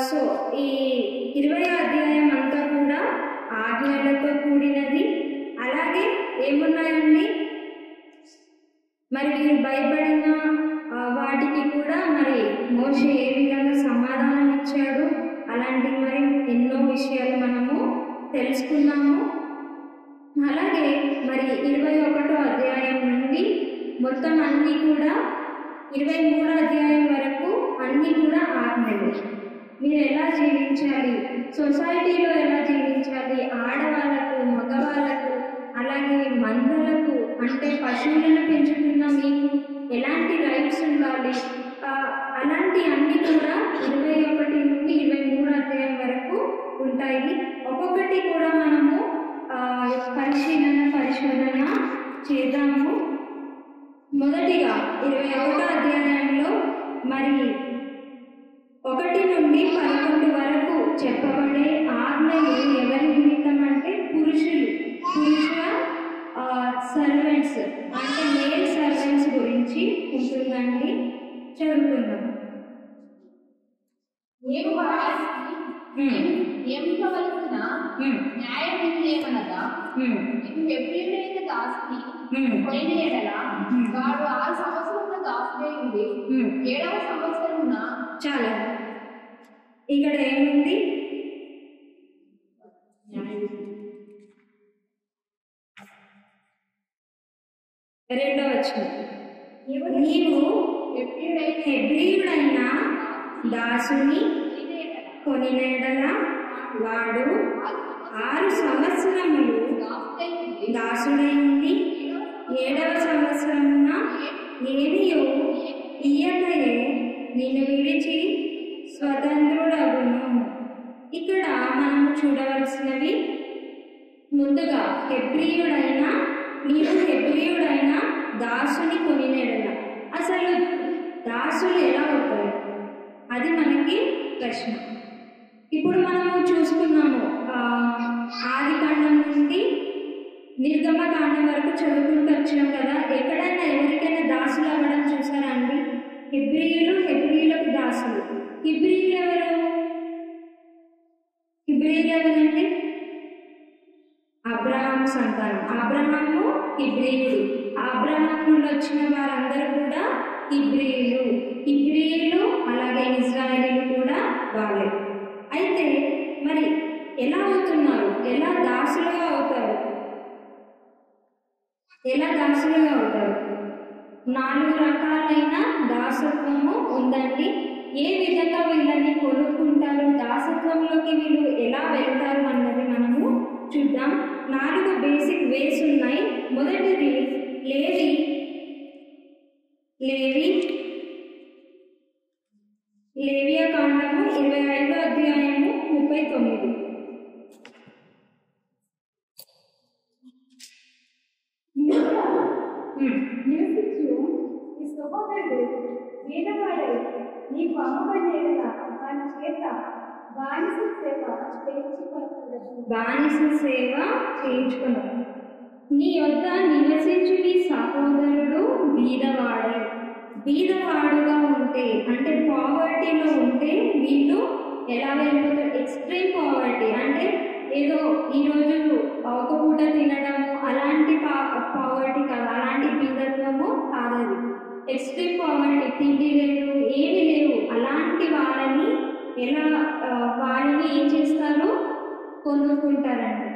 సో ఈ 20వ అధ్యాయం అంతా కూడా ఆజ్ఞలతో కూడినది. అలాగే ఏమున్నాయండి, మరి వీరు భయపడిన వాటికి కూడా మరి మోషే ఏ విధంగా సమాధానం ఇచ్చాడు, అలాంటి మరి ఎన్నో విషయాలు మనము తెలుసుకున్నాము. అలాగే మరి 21వ అధ్యాయం నుండి మొత్తం అన్నీ కూడా 23వ అధ్యాయం వరకు అన్నీ కూడా ఆజ్ఞలు. మీరు ఎలా జీవించాలి, సొసైటీలో ఎలా జీవించాలి, ఆడవాళ్ళకు మగవాళ్ళకు అలాగే మందలకు అంటే పశువులను పెంచుతున్న మీకు ఎలాంటి రైట్స్ ఉండాలి, అలాంటి అన్నీ కూడా 21 నుండి 23 అధ్యాయం వరకు ఉంటాయి. ఒక్కొక్కటి కూడా మనము పరిశోధన చేద్దాము. మొదటిగా 21వ అధ్యాయంలో మరి 1 నుండి 11 వరకు చెప్పబడే ఆజ్ఞలు ఎవరి నిమిత్తం అంటే పురుష సర్వెంట్స్ అంటే మేల్ సర్వెంట్స్ గురించి ఉంటుందండి. చదువుకుందాం. నీవు వారికి నియమించవలసిన న్యాయం ఏమనగా, నీవు హెబ్రీయుడైన దాసుని కొనిన ఎడల వాడు 6 సంవత్సరముల దాసుడై ఉండి 7వ సంవత్సరమున చాలా ఇక్కడ ఏముంది, రెండవ వచనం, నీవు హెబ్రీయుడైన దాసుని కొనిన ఎడల వాడు 6 సంవత్సరములు దాసుడై ఉండి 7వ సంవత్సరమున ఏమియో ఇయ్యకయే నిన్ను విడిచి స్వతంత్రుడగును. ఇక్కడ మనము చూడవలసినవి ముందుగా నీవు హెబ్రీయుడైన దాసుని కొనినెడల. అసలు దాసులు ఎలా అవుతారు, అది మనకి ప్రశ్న. ఇప్పుడు మనము చూసుకున్నాము ఆదికాండం నుండి నిర్గమకాండం వరకు చదువుకుంటూ వచ్చాం కదా. ఎక్కడైనా ఎవరికైనా దాసులు అవ్వడం చూసారా అండి? హెబ్రీయులకు దాసులు. హెబ్రీయులు ఎవరండి? అబ్రహాము సంతానం. అబ్రహాము హెబ్రీయుడు. అబ్రహాము నుండి వచ్చిన వారందరూ కూడా హెబ్రీయులు అలాగే ఇజ్రాయేలీలు కూడా వాళ్ళే. అయితే మరి ఎలా అవుతున్నారు, ఎలా దాసులుగా అవుతారు? 4 రకాలైన దాసత్వము ఉందండి. ఏ విధంగా వీళ్ళని కొనుక్కుంటారు, దాసత్వంలోకి వీళ్ళు ఎలా వెళ్తారు అన్నది మనము చూద్దాం. 4 బేసిక్ వేస్ ఉన్నాయి. మొదటిది లేవియా కాండము 25వ అధ్యాయము 39. నివసించు ఈ సహోదరుడు వీరవాడై నీకు అమ్మబడేలా వారి చేత బానిస సేవ చేయించుకున్నాడు. నీ యొద్ద నివసించు నీ సహోదరుడు బీదవాడుగా ఉంటే అంటే పావర్టీలో ఉంటే వీళ్ళు ఎలా వెళ్ళిపోతారు? ఎక్స్ట్రీమ్ పావర్టీ అంటే ఏదో ఈరోజు ఒక పూట తినడము అలాంటి పావర్టీ కాదు, అలాంటి బీదత్వము కాదది. ఎక్స్ట్రీమ్ పావర్టీ, తిండి లేదు, ఏమీ లేవు, అలాంటి వాళ్ళని ఏం చేస్తారు? కొనుక్కుంటారండి.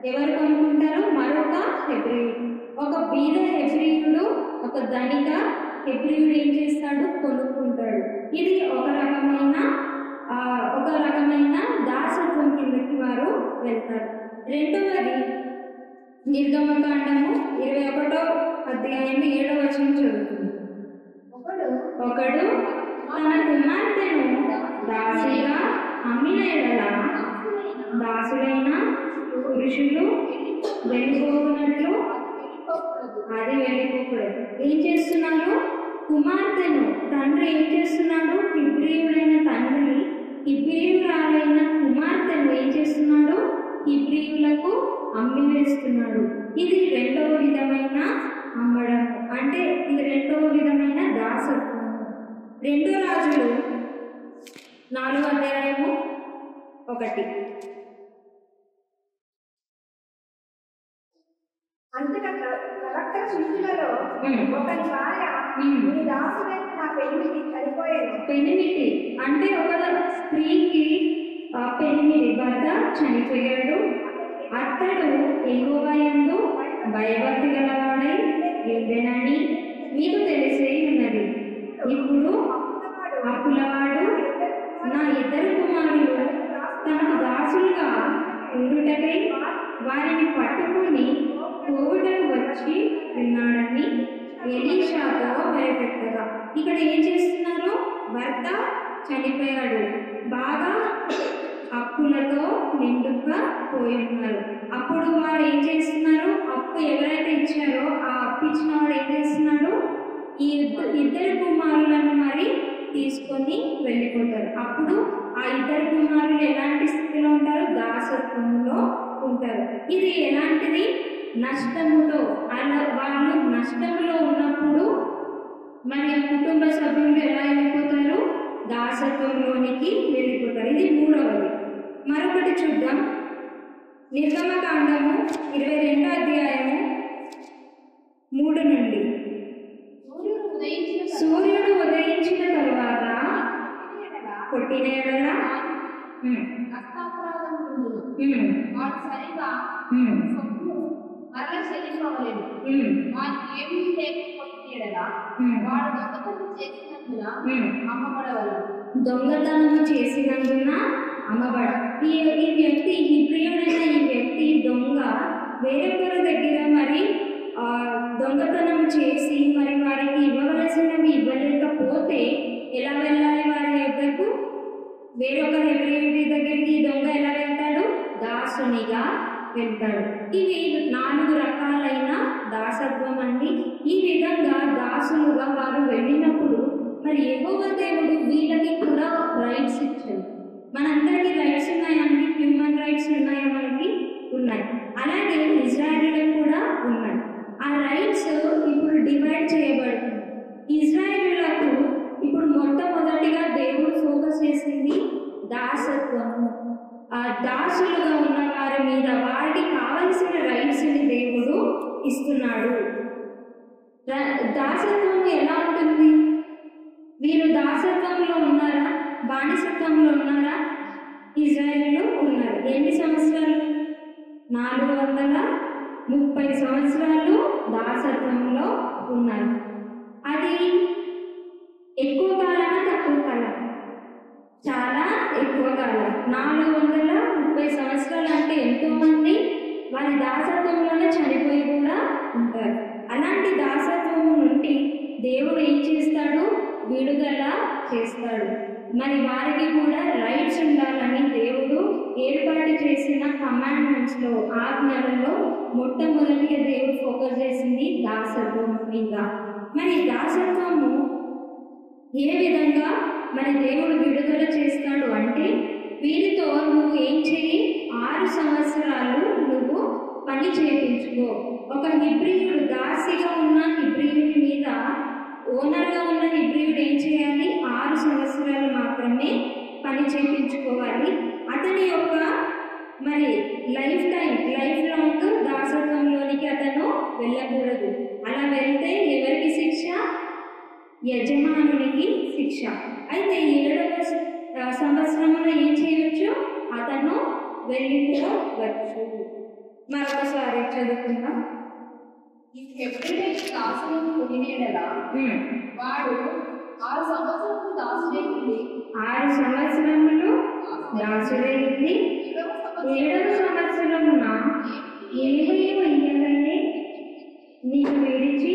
ఎవరు కొనుక్కుంటారు? మరొక హెబ్రీయుడు. ఒక బీద హెబ్రీయుడు ఒక ధనిక హెబ్రీయుడు ఏం చేస్తాడు? కొనుక్కుంటాడు. ఇది ఒక రకమైన దాసత్వం కిందకి వారు వెళ్తారు. రెండవది నిర్గమకాండము 21వ అధ్యాయం 7వ వచనం చదువుతుంది. ఒకడు తన కుమార్తెను దాసిగా అమ్మిన ఎడల దాసులైన పురుషులు వెళ్ళిపోకున్నట్లు అది వెళ్ళిపోకూడదు. ఏం చేస్తున్నారు? కుమార్తెను తండ్రి ఏం చేస్తున్నాడు? హెబ్రీయుడైన తండ్రి హెబ్రీయురాలైన కుమార్తెను ఏం చేస్తున్నాడు? హెబ్రీయులకు అమ్మివేస్తున్నాడు. ఇది 2వ విధమైన అమ్మడం, అంటే ఇది 2వ విధమైన దాసత్వం. 2 రాజులు 4వ అధ్యాయము 1. అంతటా ప్రవక్త శిష్యులలో ఒకరి భార్య నీ దాసుడైన నా పెనిమిటి చనిపోయాను. పెనిమిటి అంటే ఒక స్త్రీకి పెనిమిటి భర్త చనిపోయాడు. అతడు యెహోవా యందు భయభక్తి గలవాడై ఉండెనని మీకు తెలిసే ఉన్నది. ఇప్పుడు అప్పులవాడు నా ఇద్దరు కుమారులు తనకు దాసులుగా ఉండుటకై వారిని పట్టుకుని పోవుటకు వచ్చి ఉన్నాడని ఎలీషాతో భయపెట్టగా. ఇక్కడ ఏం చేస్తున్నారు? భర్త చనిపోయాడు, బాగా అప్పులతో నిండుగా పోయి ఉన్నారు. అప్పుడు వారు ఏం చేస్తున్నారు? అప్పు ఎవరైతే ఇచ్చారో ఆ అప్పు ఇచ్చిన వాడు ఏం చేస్తున్నాడు? ఈ ఇద్దరు కుమారులను మరి తీసుకొని వెళ్ళిపోతారు. అప్పుడు ఆ ఇద్దరు కుమారులు ఎలాంటి స్థితిలో ఉంటారు? దాసత్వంలో ఉంటారు. ఇది ఎలాంటిది? నష్టముతో. అలా వాళ్ళు నష్టంలో ఉన్నప్పుడు మరి కుటుంబ సభ్యులు ఎలా వెళ్ళిపోతారు? దాసత్వంలోనికి వెళ్ళిపోతారు. ఇది మూడవది. మరొకటి చూద్దాం. నిర్గమకాండము 22వ అధ్యాయము 3 నుండి. సూర్యుడు ఉదయించిన తరువాత కొట్టిన ఎడల వాడు సరిగా మరల చెల్లింపవలేదు. వారికి ఏమీ లేకపోతే ఎడల వాడు దొంగతనం చేసినందున అమ్మబడవలెను. దొంగతనము చేసినందున అమ్మబడ. ఈ వ్యక్తి, ఈ ప్రియుడైన ఈ వ్యక్తి దొంగ వేరొకరి దగ్గర మరి దొంగతనం చేసి మరి వారికి ఇవ్వవలసినవి ఇవ్వలేకపోతే ఎలా వెళ్ళాలి? వారి దగ్గరకు వేరొక హెబ్రీయుడి దగ్గరికి దొంగ ఎలా వెళ్తాడు? దాసునిగా వెళ్తాడు. ఇవి 4 రకాలైన దాసత్వం అండి. ఈ విధంగా దాసులుగా వారు వెళ్ళినప్పుడు మరి యెహోవా దేవుడు వీళ్ళకి కూడా రైట్స్ ఇచ్చాడు. మనందరికీ రైట్స్ ఉన్నాయండి. హ్యూమన్ రైట్స్ ఉన్నాయా? మనకి ఉన్నాయి. అలాగే ఇజ్రాయేలులకు కూడా ఉన్నాయి. ఆ రైట్స్ ఇప్పుడు డివైడ్ చేయబడుతుంది. ఇజ్రాయేలులకు ఇప్పుడు మొట్టమొదటిగా దేవుడు ఫోకస్ చేసింది దాసత్వము. ఆ దాసులుగా ఉన్న వారి మీద వారికి కావలసిన రైట్స్ని దేవుడు ఇస్తున్నాడు. దాసత్వము ఎలా ఉంటుంది? వీరు దాసత్వంలో ఉన్నారా? బానిసత్వంలో ఉన్నారా? ఇజ్రాయేలులో ఉన్నారు. ఎన్ని సంవత్సరాలు? 430 సంవత్సరాలు దాసత్వంలో ఉన్నారు. అది ఎక్కువ కాలమా తక్కువ కాలం? చాలా ఎక్కువ కాలం. 430 సంవత్సరాలు అంటే ఎంతో మంది వారి దాసత్వంలోనే చనిపోయి కూడా ఉంటారు. అలాంటి దాసత్వము నుండి దేవుడు ఏం చేస్తాడు? విడుదల చేస్తాడు. మరి వారికి కూడా రైట్స్ ఉండాలని దేవుడు ఏర్పాటు చేసిన కమాండ్మెంట్స్లో, ఆజ్ఞలలో మొట్టమొదటిగా దేవుడు ఫోకస్ చేసింది దాసత్వం మీద. మరి దాసత్వము ఏ విధంగా మరి దేవుడు విడుదల చేస్తాడు అంటే, వీరితో నువ్వు ఏం చెయ్యి? 6 సంవత్సరాలు నువ్వు పని చేయించుకో. ఒక హిబ్రీయుడు, దాసిగా ఉన్న హిబ్రీయుడి మీద ఓనర్గా ఉన్న హిబ్రీయుడు ఏం చేయాలి? 6 సంవత్సరాలు మాత్రమే పని చేయించుకోవాలి. అతని యొక్క మరి లైఫ్ లాంగ్ దాసత్వంలోనికి అతను వెళ్ళకూడదు. అలా వెళ్తే ఎవరికి శిక్ష? యజమానునికి శిక్ష. అయితే 7వ సంవత్సరంలో ఏం చేయవచ్చు? అతను వెళ్ళిపోవచ్చు. మరొకసారి చదువుకుందాం. ఎప్పుడైతే దాసులను కొనినేడలా వాడు 6 సంవత్సరములు దాసులై ఉండి 6 సంవత్సరములు దాసులై ఉండి 7వ సంవత్సరమున ఏమీ ఇయ్యగానే నీకు విడిచి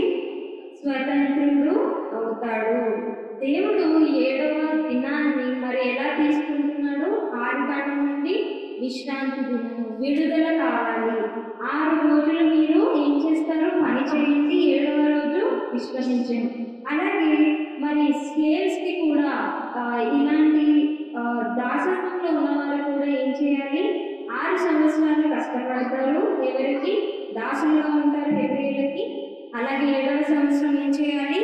స్వతంత్రుడు అవుతాడు. దేవుడు 7వ దినాన్ని మరి ఎలా తీసుకుంటున్నాడు? ఆదికాండం నుండి విశ్రాంతి దినము, విడుదల కావాలి. 6 రోజులు మీరు ఏం చేస్తారు? పని చేయండి. 7వ రోజు విశ్వసించండి. అలాగే మరి స్లేవ్స్కి కూడా ఇలాంటి దాసత్వంలో ఉన్నవారు కూడా ఏం చేయాలి? 6 సంవత్సరాలు కష్టపడతారు. ఎవరికి? దాసులుగా ఉంటారు హెబ్రీయులకి. అలాగే 7వ సంవత్సరం ఏం చేయాలి?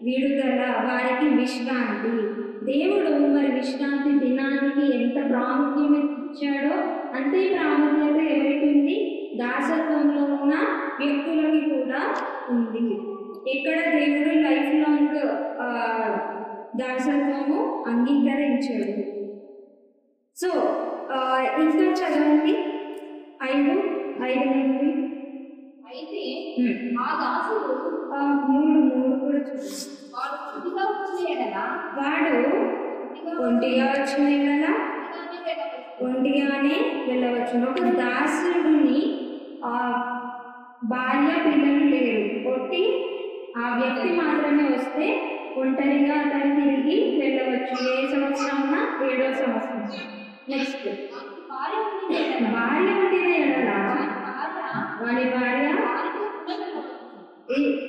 విడుదల, వారికి విశ్రాంతి. దేవుడు మరి విశ్రాంతి దినానికి ఎంత ప్రాముఖ్యం ఇచ్చాడో అంతే ప్రాముఖ్యత ఎవరికి ఉంది? దాసత్వంలో ఉన్న వ్యక్తులకి కూడా ఉంది. ఎక్కడ దేవుడు లైఫ్ లాంగ్ దాసత్వము అంగీకరించాడు. సో ఇంకా చదవండి 5 నుండి. అయితే ఆ దాసుడు 3 కూడా చూడండి. వాడు చుట్టిగా వచ్చిన ఎడల వాడు ఒంటిగా వచ్చిన ఎడల ఒంటిగానే వెళ్ళవచ్చు. ఒక దాసుడిని భార్య పిల్లలు లేరు, ఒట్టి ఆ వ్యక్తి మాత్రమే వస్తే ఒంటరిగా అతను తిరిగి వెళ్ళవచ్చు. ఏ సంవత్సరం 7వ సంవత్సరం. నెక్స్ట్ భార్య ఉండిన ఎడల వాడి భార్య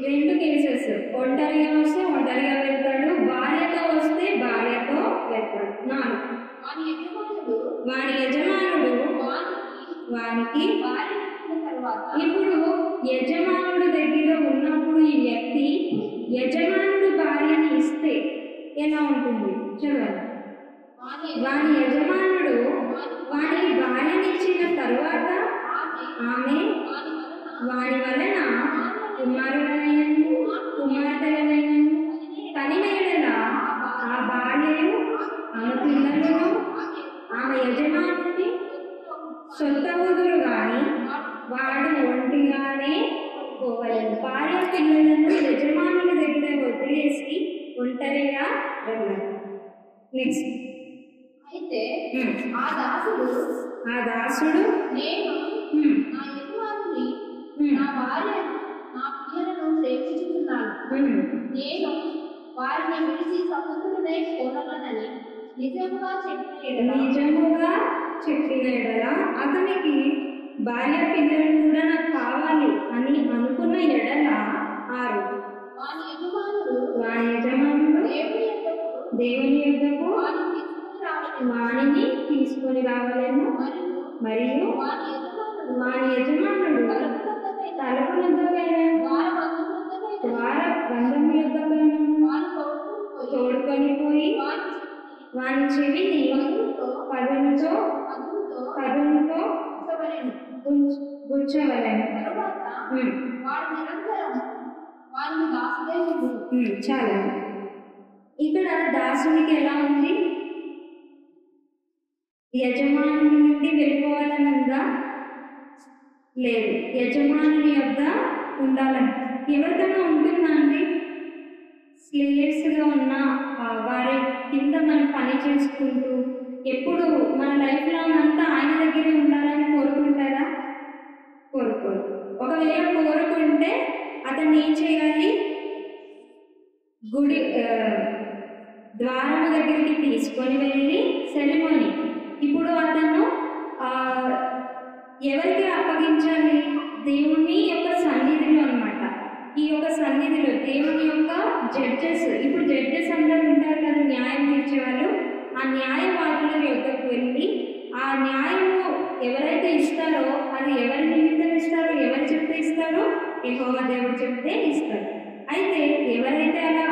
2 కేసెస్. ఒంటరిగా వస్తే ఒంటరిగా వెళ్తాడు, భార్యతో వస్తే భార్యతో వెళ్తాడు. 4 వాని యజమానుడు వానికి. ఇప్పుడు యజమానుడు దగ్గర ఉన్నప్పుడు ఈ వ్యక్తి యజమానుడు భార్యని ఇస్తే ఎలా ఉంటుంది చూడండి. వాని యజమానుడు వాని భార్యని ఇచ్చిన తరువాత ఆమె వాని వలన కుమారుడనైనను కుమార్తెలనైనను కనిన ఎడల ఆ భార్యను ఆమె పిల్లలను ఆమె యజమానుని సొంతవుదురు గాని వాడు ఒంటిగానే పోవలేదు. భార్య పిల్లలను యజమానుల దగ్గర వదిలేసి ఒంటరిగా వెళ్ళాలి. నెక్స్ట్. అయితే ఆ దాసుడు నేను నా యజమానుని నా భార్య నా పిల్లలను ప్రేమించుతున్నాను, నేను వారిని విడిచి సముద్రుడై పోనని నిజముగా చెప్పిన ఎడల అతనికి భార్య పిల్లలు కూడా నాకు కావాలి అని అనుకున్న ఎడల 6 వాని యజమానుడు దేవుని యొద్దకు వాణిని తీసుకొని రావాలను. మరియు వాని యజమానుడు తలుపులందకైనా ద్వారబంధం యొద్దకైనా తోడుకొని పోయి వాని చెవిని పదునుతో గుచ్చవలను. చాలా. ఇక్కడ దాసునికి ఎలా ఉంది? యజమాని నుండి వెళ్ళిపోవాలనుందా? లేదు, యజమానుని యొద్ద ఉండాలని. ఎవరికైనా ఉంటుందా అండి? స్లేవ్స్గా ఉన్న వారి కింద మనం పని చేసుకుంటూ ఎప్పుడు మన లైఫ్లో అంతా ఆయన దగ్గరే ఉండాలని కోరుకుంటారా? కోరుకోరు. ఒకవేళ కోరుకుంటే అతన్ని ఏం చేయాలి? గుడి ద్వారము దగ్గరికి తీసుకొని వెళ్ళి సెరిమోనీ. ఇప్పుడు అతను ఎవరికి అప్పగించాలి? దేవుని యొక్క సన్నిధిలో అన్నమాట. ఈ యొక్క సన్నిధిలో దేవుని యొక్క జడ్జెస్, ఇప్పుడు జడ్జెస్ అందరూ ఉంటారు కదా, న్యాయం తీర్చేవాళ్ళు. ఆ న్యాయవాదుల యొక్కకు వెళ్ళి ఆ న్యాయము ఎవరైతే ఇస్తారో అది ఎవరి నిమిత్తం ఇస్తారో, ఎవరు చెప్తే ఇస్తారో, యెహోవా దేవుడు చెప్తే ఇస్తారు. అయితే ఎవరైతే అలా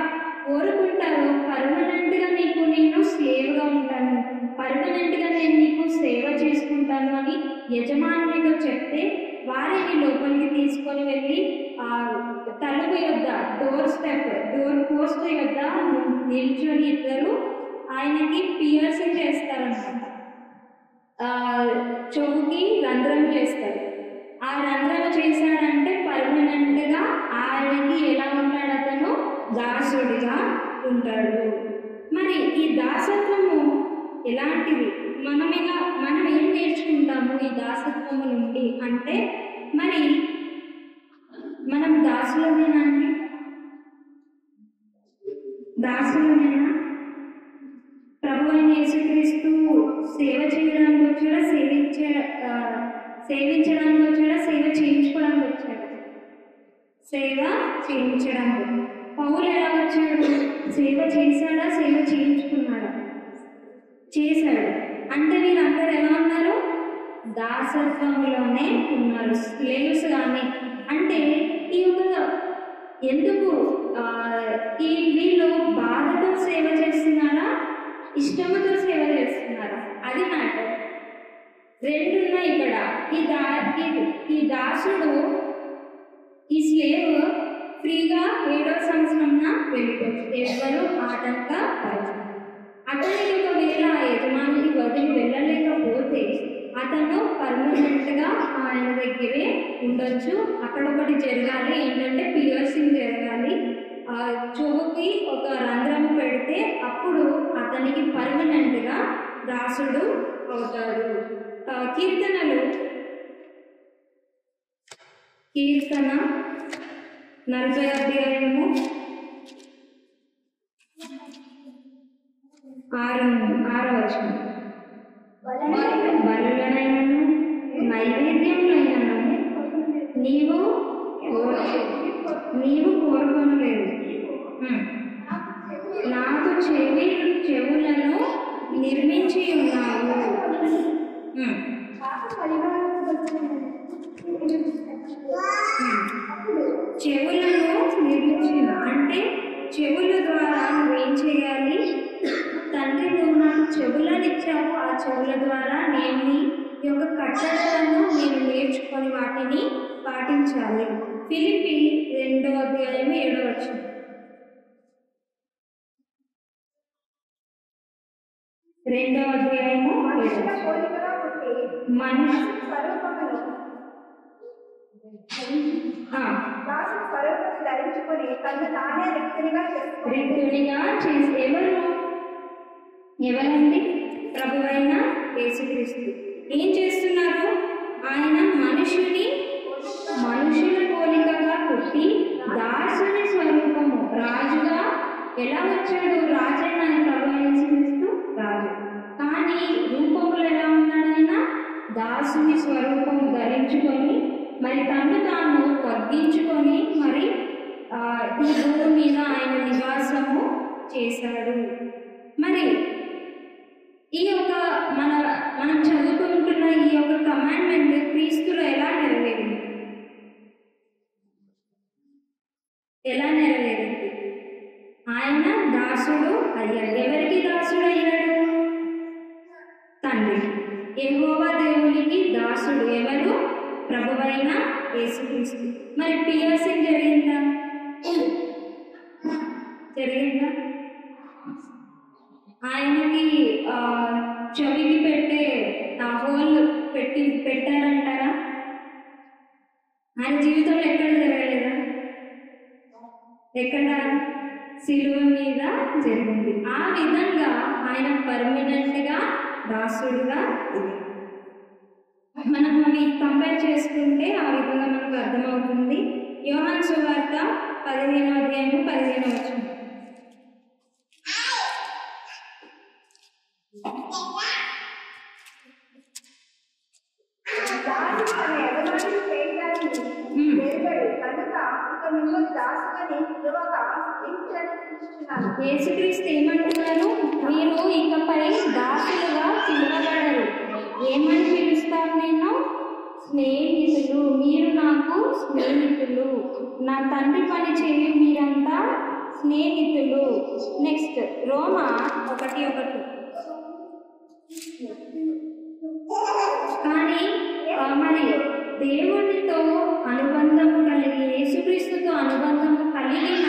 కోరుకుంటారో పర్మనెంట్గా నీకు నేను స్లేవ్గా ఉంటాను, పర్మనెంట్గా నేను నీకు సేవ చేసుకుంటాను అని యజమానునితో చెప్తే వారిని లోపలికి తీసుకొని వెళ్ళి తలుపు యొద్ద డోర్ పోస్ట్ యొద్ద నిల్చొని ఇద్దరు ఆయనకి పియర్సింగ్ చేస్తారన్నమాట. చెవుకి రంధ్రం చేస్తారు. ఆ రంధ్రం చేశాడంటే పర్మనెంట్గా ఆయనకి ఎలా ఉంటాడు? అతను దాసుడిగా ఉంటాడు. మరి ఈ దాసత్వము ఎలాంటిది? మనం ఏం నేర్చుకుంటాము ఈ దాసత్వము నుండి అంటే, మరి మనం దాసులమేనా అండి? దాసులమేనా? ప్రభు అయిన యేసుక్రీస్తు సేవ చేయడానికి వచ్చాడా? సేవించడానికి వచ్చాడా? సేవ చేయించుకోవడానికి వచ్చాడా? సేవ చేయించడానికి. పౌలు ఎలా వచ్చాడు? సేవ చేశాడా? సేవ చేయించుకున్నాడా? చేశాడు. అంటే వీళ్ళందరూ ఎలా ఉన్నారు? దాసత్వంలోనే ఉన్నారు, స్లేవ్స్ కానీ. అంటే ఈ యొక్క ఎందుకు వీళ్ళు బాధతో సేవ చేస్తున్నారా, ఇష్టముతో సేవ చేస్తున్నారా? అది మ్యాటర్. 2 ఉన్నాయి ఇక్కడ. ఈ దాసుడు, ఈ స్లేవ్ ఫ్రీగా 7వ సంవత్సరంన వెళ్ళిపోవచ్చు, ఎవరు ఆటంకపరచు. అతనికి ఒకవేళ యజమానికి వదిలి వెళ్ళలేకపోతే అతను పర్మనెంట్గా ఆయన దగ్గరే ఉండొచ్చు. అక్కడ ఒకటి జరగాలి, ఏంటంటే పియర్సింగ్ జరగాలి. చెవుకి ఒక రంధ్రము పెడితే అప్పుడు అతనికి పర్మనెంట్గా దాసుడు అవుతాడు. కీర్తన 40 అధ్యాయము 6వ వచనం. బలులనైనను నైవేద్యములైనను నీవు కోరుకొనలేదు. నాకు చెవులను నిర్మించి ఉన్నావు. చెవులను నిర్మించి అంటే చెవుల ద్వారా నువ్వేం చేయాలి? తండ్రి, నువ్వు నాకు చెవులను ఇచ్చావు, ఆ చెవుల ద్వారా నేను నీ యొక్క కట్టడలను నేను నేర్చుకొని వాటిని పాటించాలి. ఫిలిప్పీ 2వ అధ్యాయం 7వ వచనం. రిక్తునిగా చేసి ఎవరండి? ప్రభువైన యేసుక్రీస్తు. ఏం చేస్తున్నారు? ఆయన మనుషుల పోలికగా పుట్టి దాసుని స్వరూపము రాజుగా ఎలా వచ్చాడు? రాజైన ఆయన ప్రభువైన యేసుక్రీస్తు రాజు. కానీ రూపములు ఎలా ఉన్నాడు? ఆయన దాసుని స్వరూపము ధరించుకొని మరి తను తాను తగ్గించుకొని మరి ఈ భూమి మీద ఆయన నివాసము చేశాడు. మరి ఈ యొక్క మనం చదువుకుంటున్న ఈ యొక్క కమాండ్మెంట్ క్రీస్తులో ఎలా నెరవేరింది? ఆయన దాసుడు అయ్యాడు. ఎవరికి దాసుడు అయ్యాడు? తండ్రి. యెహోవా దేవునికి దాసుడు ఎవరు? ప్రభువైన యేసుక్రీస్తు. మరి పియర్సింగ్ జరిగిందా? ఆయనకి చెవికి పెట్టే హోల్ పెట్టారంటారా? ఆయన జీవితంలో ఎక్కడ జరగలేదా? ఎక్కడ? సిలువ మీద జరిగింది. ఆ విధంగా ఆయన పర్మనెంట్గా దాసుడుగా మనం అవి కంపేర్ చేసుకుంటే ఆ విధంగా మనకు అర్థమవుతుంది. యోహాను సువార్త 15వ అధ్యాయము 15వ వచనం. యేసుక్రీస్తు ఏమంటున్నారు? మీరు ఇకపై దాసులుగా పిలువబడరు. ఏమని పిలుస్తారు? నేను స్నేహితులు. మీరు నాకు స్నేహితులు. నా తండ్రి పని చేయు మీరంతా స్నేహితులు. నెక్స్ట్ రోమా 1:1. కానీ మరి దేవునితో అనుబంధము కలిగి యేసుక్రీస్తుతో అనుబంధము కలిగిన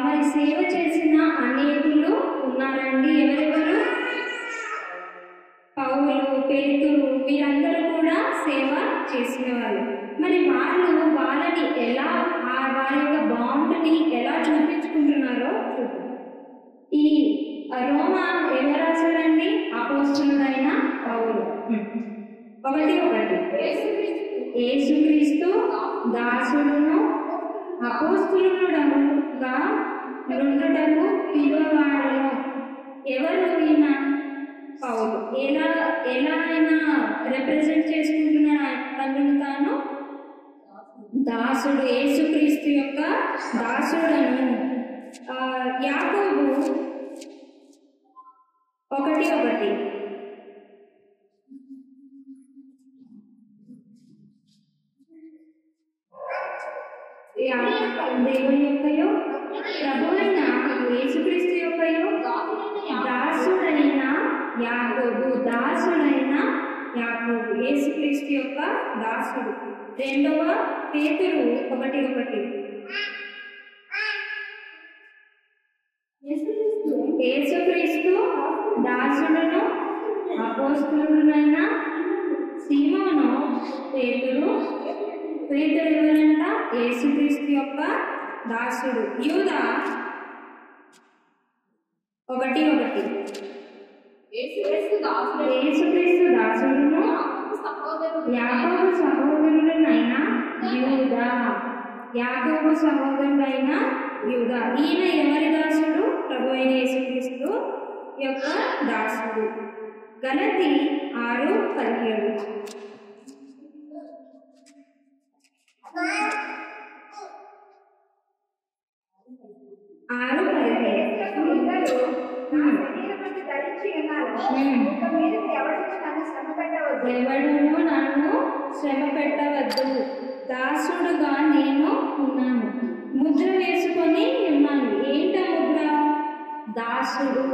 మరి సేవ చేసిన అనేకులు ఉన్నారండి. ఎవరెవరు? పౌలు, పేతురు, వీరందరూ కూడా సేవ చేసిన వాళ్ళు. మరి వాళ్ళని ఎలా వారి యొక్క బాండ్ని ఎలా చూపించుకుంటున్నారో చూద్దాం. ఈ రోమా ఎవరు రాశారండి? అపోస్తలుడైన పౌలు. 1:1. యేసుక్రీస్తు దాసుడును అపోస్తలుడుగా నుండుటకు పిలువబడును. ఎవరు ఈయన? పౌలు. ఎలా ఆయన రిప్రజెంట్ చేసుకుంటున్నాడు తనను తాను? దాసుడు, యేసుక్రీస్తు యొక్క దాసుడను. యాకోబు 1:1. దేవుని యొక్కయో ప్రభువైన యేసుక్రీస్తు యొక్కయో దాసుడైన యాకోబు. యేసుక్రీస్తు యొక్క దాసుడు. 2వ పేతురు 1:1. యేసుక్రీస్తు దాసుడును అపోస్తలుడైన పేతురు ఎవరంట? యేసుక్రీస్తు యొక్క దాసుడు. యూదా 1:1 యేసుక్రీస్తు దాసుడు, యేసుక్రీస్తు దాసుడును యాకోబు సహోదరుడైన యూదా. యాకోబు సహోదరుడైన యూదా. ఈయన ఎవరి దాసుడు? ప్రభు అయిన యేసుక్రీస్తు యొక్క దాసుడు. గలతీ 6:17. ఎవడును నన్ను శ్రమ పెట్టవద్దు, దాసుడుగా నేను ఉన్నాను. ముద్ర వేసుకొని ఉన్నాను. ఏంట ముద్ర? దాసుడు.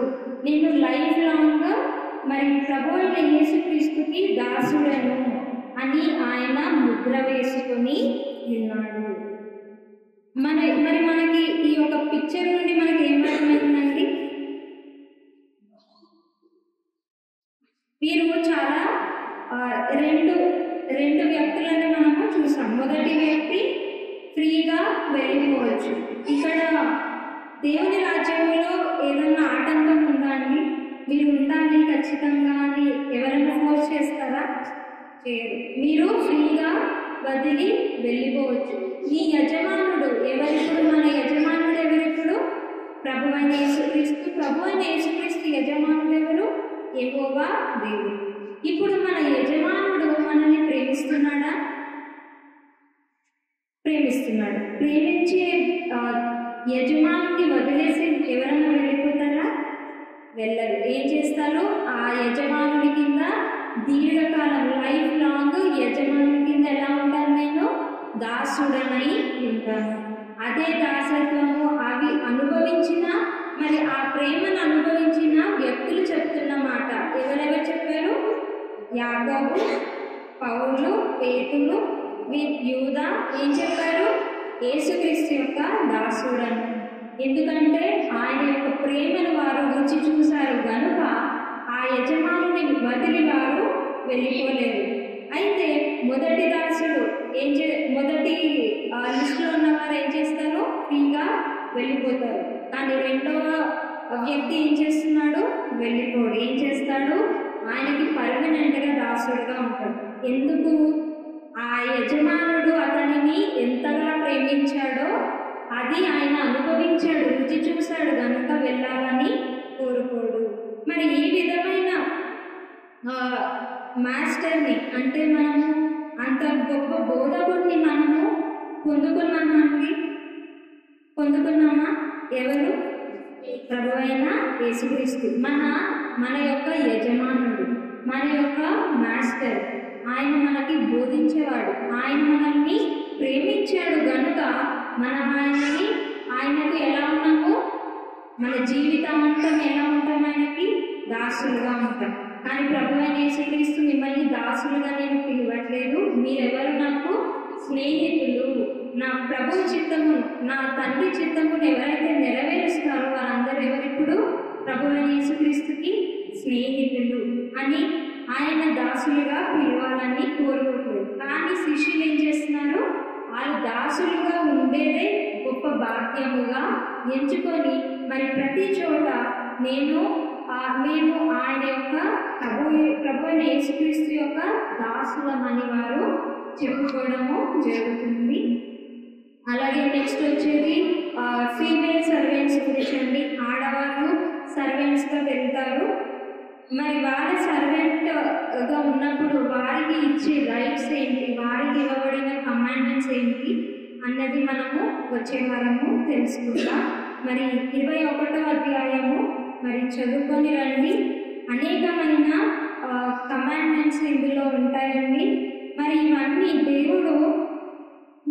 నేను లైఫ్ లాంగ్ మరి ప్రభు అయిన యేసుక్రీస్తుకి దాసుడను అని ఆయన ముద్ర వేసుకొని ఉన్నాడు. మరి మనకి ఈ యొక్క పిక్చర్ నుండి మనకి ఏమర్థమైందండి? వీరు చాలా రెండు వ్యక్తులను మనము చూసాం. మొదటి వ్యక్తి ఫ్రీగా వెళ్ళిపోవచ్చు. ఇక్కడ దేవుని రాజ్యంలో ఏదన్నా ఆటంకం ఉందా అండి? మీరు ఉండాలి ఖచ్చితంగా అని ఎవరైనా ఫోర్స్ చేస్తారా? చేయరు. మీరు ఫ్రీగా వదిలి వెళ్ళిపోవచ్చు. మీ యజమానుడు ఎవరిప్పుడు? మన యజమానుడు ఎవరిప్పుడు? ప్రభు అయిన యేసుక్రీస్తు. ప్రభు అయిన యేసుక్రీస్తు యజమానుడు ఎవరు? యెహోవా దేవుడు. ఇప్పుడు మన యజమానుడు మనల్ని ప్రేమిస్తున్నాడా? ప్రేమిస్తున్నాడు. ప్రేమించే యజమానుని వదిలేసి ఎవరైనా వెళ్ళిపోతారా? వెళ్ళరు. ఏం చేస్తారు? ఆ యజమానుని కింద దీర్ఘకాలం లైఫ్ లాంగ్ యజమానుని కింద ఎలా ఉంటాను? నేను దాసుడనై ఉంటాను. అదే దాసత్వము అవి అనుభవించిన మరి ఆ ప్రేమను అనుభవించిన వ్యక్తులు చెప్తున్న మాట. ఎవరెవరు చెప్పారు? యాకోబు, పౌలు, పేతురు, యూదా ఏం చెప్పారు? యేసుక్రీస్తు యొక్క దాసుడని. ఎందుకంటే ఆయన యొక్క ప్రేమను వారు రుచి చూశారు కనుక ఆ యజమానుని వదిలి వారు వెళ్ళిపోలేదు. అయితే మొదటి దాసుడు మొదటి లిస్టులో ఉన్నవారు ఏం చేస్తారు? ఫ్రీగా వెళ్ళిపోతారు. కానీ రెండవ వ్యక్తి ఏం చేస్తున్నాడు? వెళ్ళిపోడు. ఏం చేస్తాడు? ఆయనకి పర్మనెంట్గా దాసుడుగా ఉంటాడు. ఎందుకు? ఆ యజమానుడు అతనిని ఎంతగా ప్రేమించాడో అది ఆయన అనుభవించాడు, రుచి చూశాడు కనుక వెళ్ళాలని కోరుకోడు. మరి ఈ విధమైన మాస్టర్ని అంటే మనము అంత గొప్ప బోధకుడిని మనము పొందుకున్నామా? ఎవరు? ప్రభు అయిన యేసుక్రీస్తు మన యొక్క యజమానుడు, మన యొక్క మాస్టర్. ఆయన మనకి బోధించేవాడు. ఆయన మనల్ని ప్రేమించాడు గనుక మనం ఆయనకు ఎలా ఉన్నాము? మన జీవితాంతం ఎలా ఉంటాం? ఆయనకి దాసులుగా ఉంటాం. కానీ ప్రభు అయిన యేసుక్రీస్తు మిమ్మల్ని దాసులుగా నేను పిలవట్లేదు. మీరెవరు? నాకు స్నేహితులు. నా ప్రభు చిత్తము, నా తండ్రి చిత్తమును ఎవరైతే నెరవేరుస్తారో వారందరూ ఎవరిప్పుడు? ప్రభు అయిన యేసుక్రీస్తుకి స్నేహితులు అని ఆయన దాసులుగా పిలవాలని కోరుకోవట్లేదు. కానీ శిష్యులు ఏం చేస్తున్నారు? వాళ్ళు దాసులుగా ఉండేదే గొప్ప భాగ్యముగా ఎంచుకొని మరి ప్రతి చోట మేము ఆయన యొక్క ప్రభు అయిన యేసుక్రీస్తు యొక్క దాసులమని వారు చెప్పుకోవడము జరుగుతుంది. అలాగే నెక్స్ట్ వచ్చేది ఫీమేల్ సర్వెంట్స్ గురించి అండి. ఆడవాళ్ళు సర్వెంట్స్గా వెళ్తారు. మరి వాళ్ళ సర్వెంట్గా ఉన్నప్పుడు వారికి ఇచ్చే రైట్స్ ఏంటి, వారికి ఇవ్వబడిన కమాండ్మెంట్స్ ఏంటి అన్నది మనము వచ్చే వారము తెలుసుకుందాం. మరి 21వ అధ్యాయము మరి చదువుకొని రండి. అనేకమైన కమాండ్మెంట్స్ ఇందులో ఉంటాయండి. మరి ఇవన్నీ దేవుడు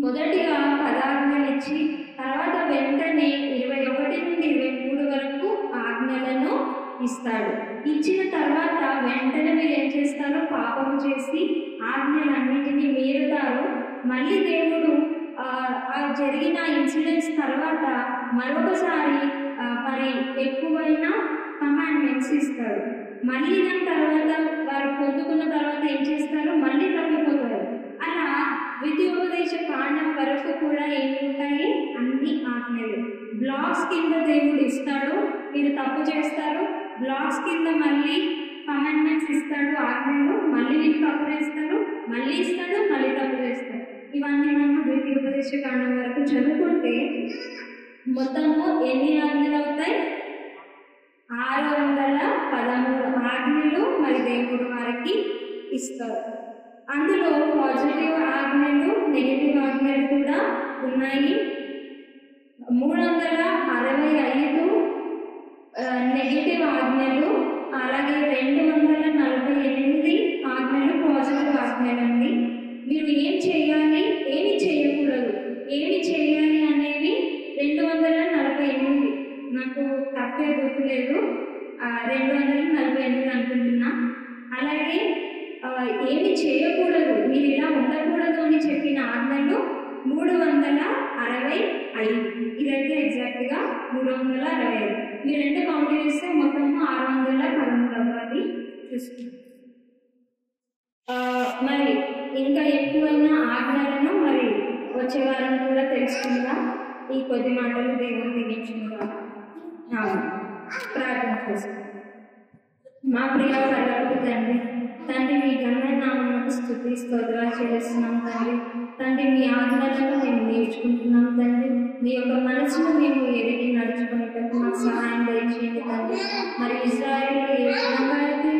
మొదటిగా 10 ఆజ్ఞలు ఇచ్చి తర్వాత వెంటనే 21 నుండి 23 వరకు ఆజ్ఞలను ఇస్తాడు. ఇచ్చిన తర్వాత వెంటనే మీరు ఏం చేస్తారు? పాపము చేసి ఆజ్ఞలన్నింటినీ మీరుతారు. మళ్ళీ దేవుడు జరిగిన ఇన్సిడెంట్స్ తర్వాత మరొకసారి మరి ఎక్కువైన కమాండ్మెంట్స్ ఇస్తారు. మళ్ళీ దాని తర్వాత వారు పొందుకున్న తర్వాత ఏం చేస్తారు? మళ్ళీ తప్పిపోతారు. అలా ద్వితీయోపదేశ కాండం వరకు కూడా ఏముంటాయి? అన్ని ఆజ్ఞలు. బ్లాక్స్ కింద దేవుడు ఇస్తాడు, మీరు తప్పు చేస్తారు, బ్లాక్స్ కింద మళ్ళీ కమాండ్మెంట్స్ ఇస్తాడు, ఆజ్ఞలు, మళ్ళీ మీరు తప్పు చేస్తారు, మళ్ళీ ఇస్తాడు, మళ్ళీ తప్పు చేస్తారు. ఇవన్నీ మనం ద్వితీయోపదేశ కాండం వరకు చదువుకుంటే మొత్తము ఎన్ని ఆజ్ఞలు అవుతాయి? 613 ఆజ్ఞలు మరి దేవుడు వారికి ఇస్తారు. అందులో పాజిటివ్ ఆజ్ఞలు, నెగిటివ్ ఆజ్ఞలు కూడా ఉన్నాయి. 365 నెగిటివ్ ఆజ్ఞలు, అలాగే 248 ఆజ్ఞలు పాజిటివ్ ఆజ్ఞలు అండి. మీరు ఏం చేయాలి, ఏమి చేయకూడదు, ఏమి చేయాలి అనేవి 248. నాకు కరెక్ట్గా గుర్తులేదు, 248 అనుకుంటున్నా. అలాగే ఏమి చేయకూడదు, మీరు ఇలా ఉండకూడదు అని చెప్పిన ఆజ్ఞలు 365. ఇదైతే ఎగ్జాక్ట్గా 365. మీరు రెండు కౌంట్ చేస్తే మొత్తము 613 అవ్వాలి. చూసుకుంటాం. మరి ఇంకా ఎక్కువైన ఆజ్ఞలను మరి వచ్చే వారం కూడా తెలుసుకుందాం. ఈ కొద్ది మాటలు దేవుడు దీవించుకుందాం. ప్రార్థన చేసుకుందాం. మా ప్రియ పరలోకపు తండ్రి, మీ ఘనమైన నామమునకు స్తుతి స్తోత్రాలు చెల్లిస్తున్నాం తండ్రి. మీ ఆజ్ఞలను మేము నేర్చుకుంటున్నాం తండ్రి. మీ యొక్క మనసును మేము ఎరిగి నడుచుకునేటప్పుడు మాకు సహాయం దయచేయండి తండ్రి. మరి ఇశ్రాయేలు ఏ విధంగా అయితే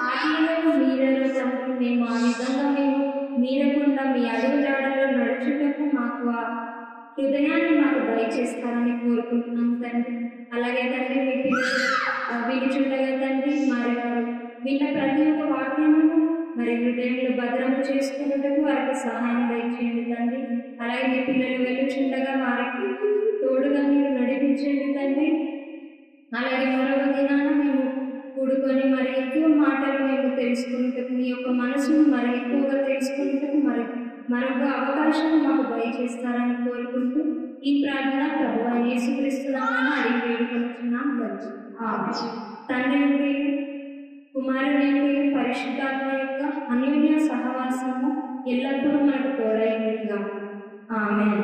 ఆజ్ఞలను మీరలో తండ్రి, మేము ఆ విధంగా మేము మీరకుండా మీ అడుగు జాడల్లో నడుచుటకు మాకు ఆ హృదయాన్ని మాకు దయచేస్తారని కోరుకుంటున్నాం తండ్రి. అలాగే తండ్రి, మీ పిల్లలు విడిచుండగా తండ్రి మారేవారు విన్న ప్రతి ఒక్క వాక్యమును మరి హృదయంలో భద్రము చేసుకున్నటకు వారికి సహాయం దయచేయండి తండ్రి. అలాగే మీ పిల్లలు వెళ్ళుచుండగా వారికి తోడుగా మీరు నడిపించండి తండ్రి. అలాగే మరొక దినాన మేము కూడుకొని మరి ఎక్కువ మాటలు మేము తెలుసుకున్నటకు, మీ యొక్క మనసును మరి ఎక్కువగా తెలుసుకున్నటకు మరొక అవకాశం మాకు దయచేస్తారని కోరుకుంటూ ఈ ప్రార్థన ప్రభువైన యేసుక్రీస్తు నామమున అడిగి వేడుకొనుచున్నాం తండ్రి. తండ్రి యొక్క, కుమారుని యొక్క, పరిశుద్ధాత్మ యొక్క అన్యోన్య సహవాసము ఎల్లప్పుడూ మనకు తోడైందిగా. ఆమేన్.